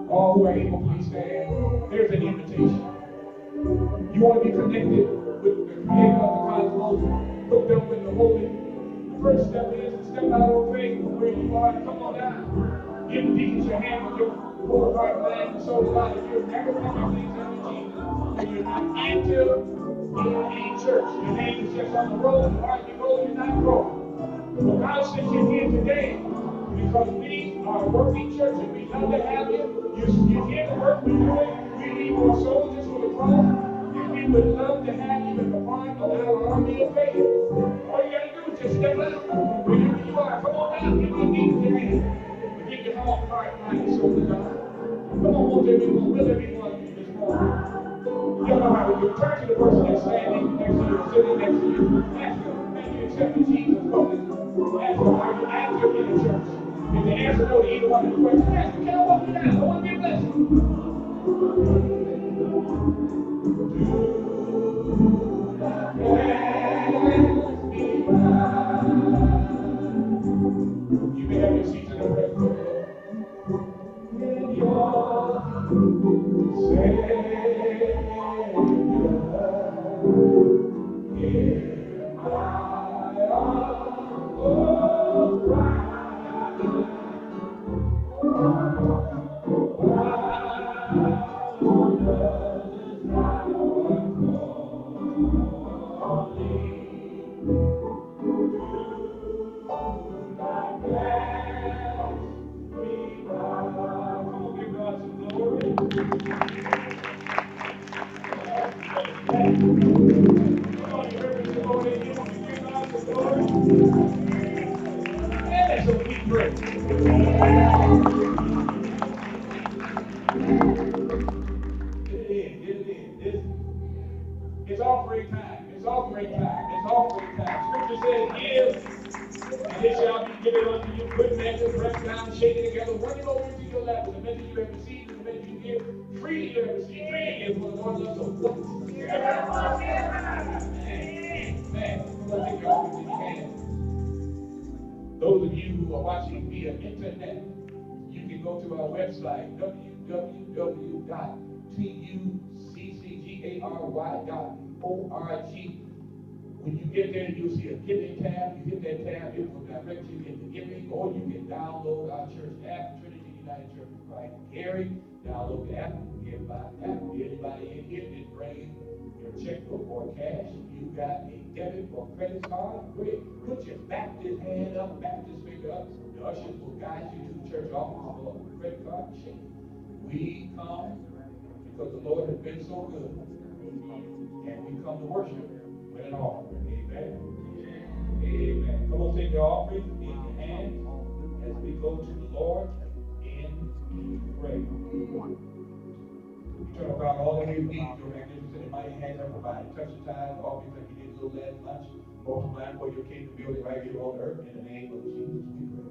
All who are able, please stand. There's an invitation. You want to be connected with the creator of the cosmos, hooked up with the holy. The first step is to step out on faith from where you are. Come on down. Give the deacons your hand with your whole heart, mind, and soul, body. If you've never come to things under Jesus, and you're not active in a church, your name is just on the road, and while you go, you're not growing. But God sent you here today because we are a working church and we love to have you. You're here to work, we do it. We need more soldiers for the cause. And we would love to have you as a part of our army of faith. All you gotta do is just step out wherever you are. Come on down, give your knees your hand. Give your heart, mind, and soul to God. Come on, won't everyone, will everyone this morning? You know how to do. Turn to the person that's standing next to you, sitting next to you. Ask them, have you accepted Jesus Christ? Ask them, are you active in the church? If they answer no to either one of the questions, ask them, can I walk you down? I want to be a blessing. You may have your seats in the presence of the Lord. In your Savior. It's offering time. It's offering time. It's offering time. Scripture says, give, so what? Man, let's take your offerings in your hands. Those of you who are watching via internet, you can go to our website, www.tuccgary.org. When you get there, you'll see a giving tab. You hit that tab, it will direct you into giving, or you can download our church app, Trinity United Church of Christ, Gary. Download the app, give by app. Anybody in here can bring your checkbook or cash. You got a debit or credit card, great. Put your Baptist hand up, Baptist finger up. The ushers will guide you to the church office for a credit card machine. We come because the Lord has been so good. And we come to worship with an offering. Amen. Amen. Come on, take your offering in your hands as we go to the Lord in prayer. Eternal God, all that we need, your magnificent and mighty hands have provided. Touch the tithes, offerings like you did a little last lunch. Multiply for your kingdom building right here on earth. In the name of Jesus, we pray.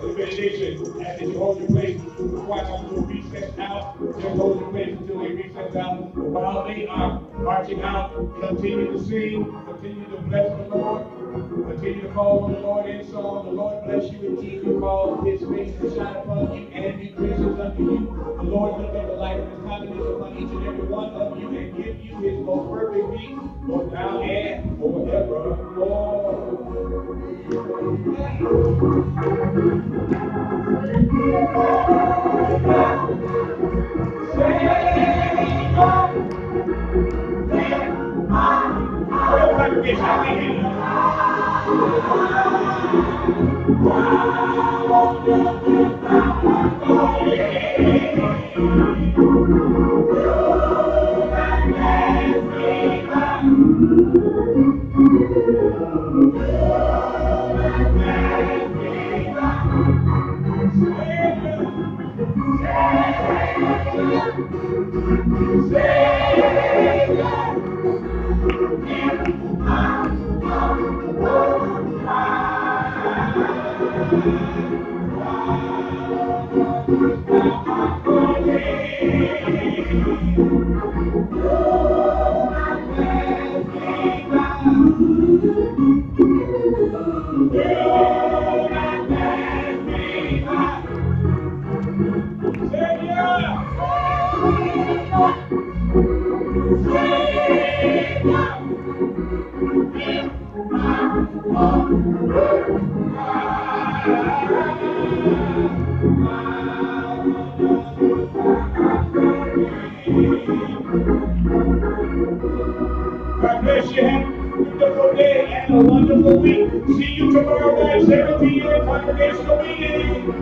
The benediction, as you hold your place, the choir will recess out. Just hold your place until they recess out. But while they are marching out, continue to sing, continue to bless the Lord, continue to call on the Lord in song. The Lord bless you and keep you, cause his face to shine upon you and be gracious unto you. The Lord lift up the light of his countenance upon each and every one of you and give you his most perfect peace, both now and forever. God bless you. Have a wonderful day and a wonderful week. See you tomorrow night, 7 p.m. congregational meeting.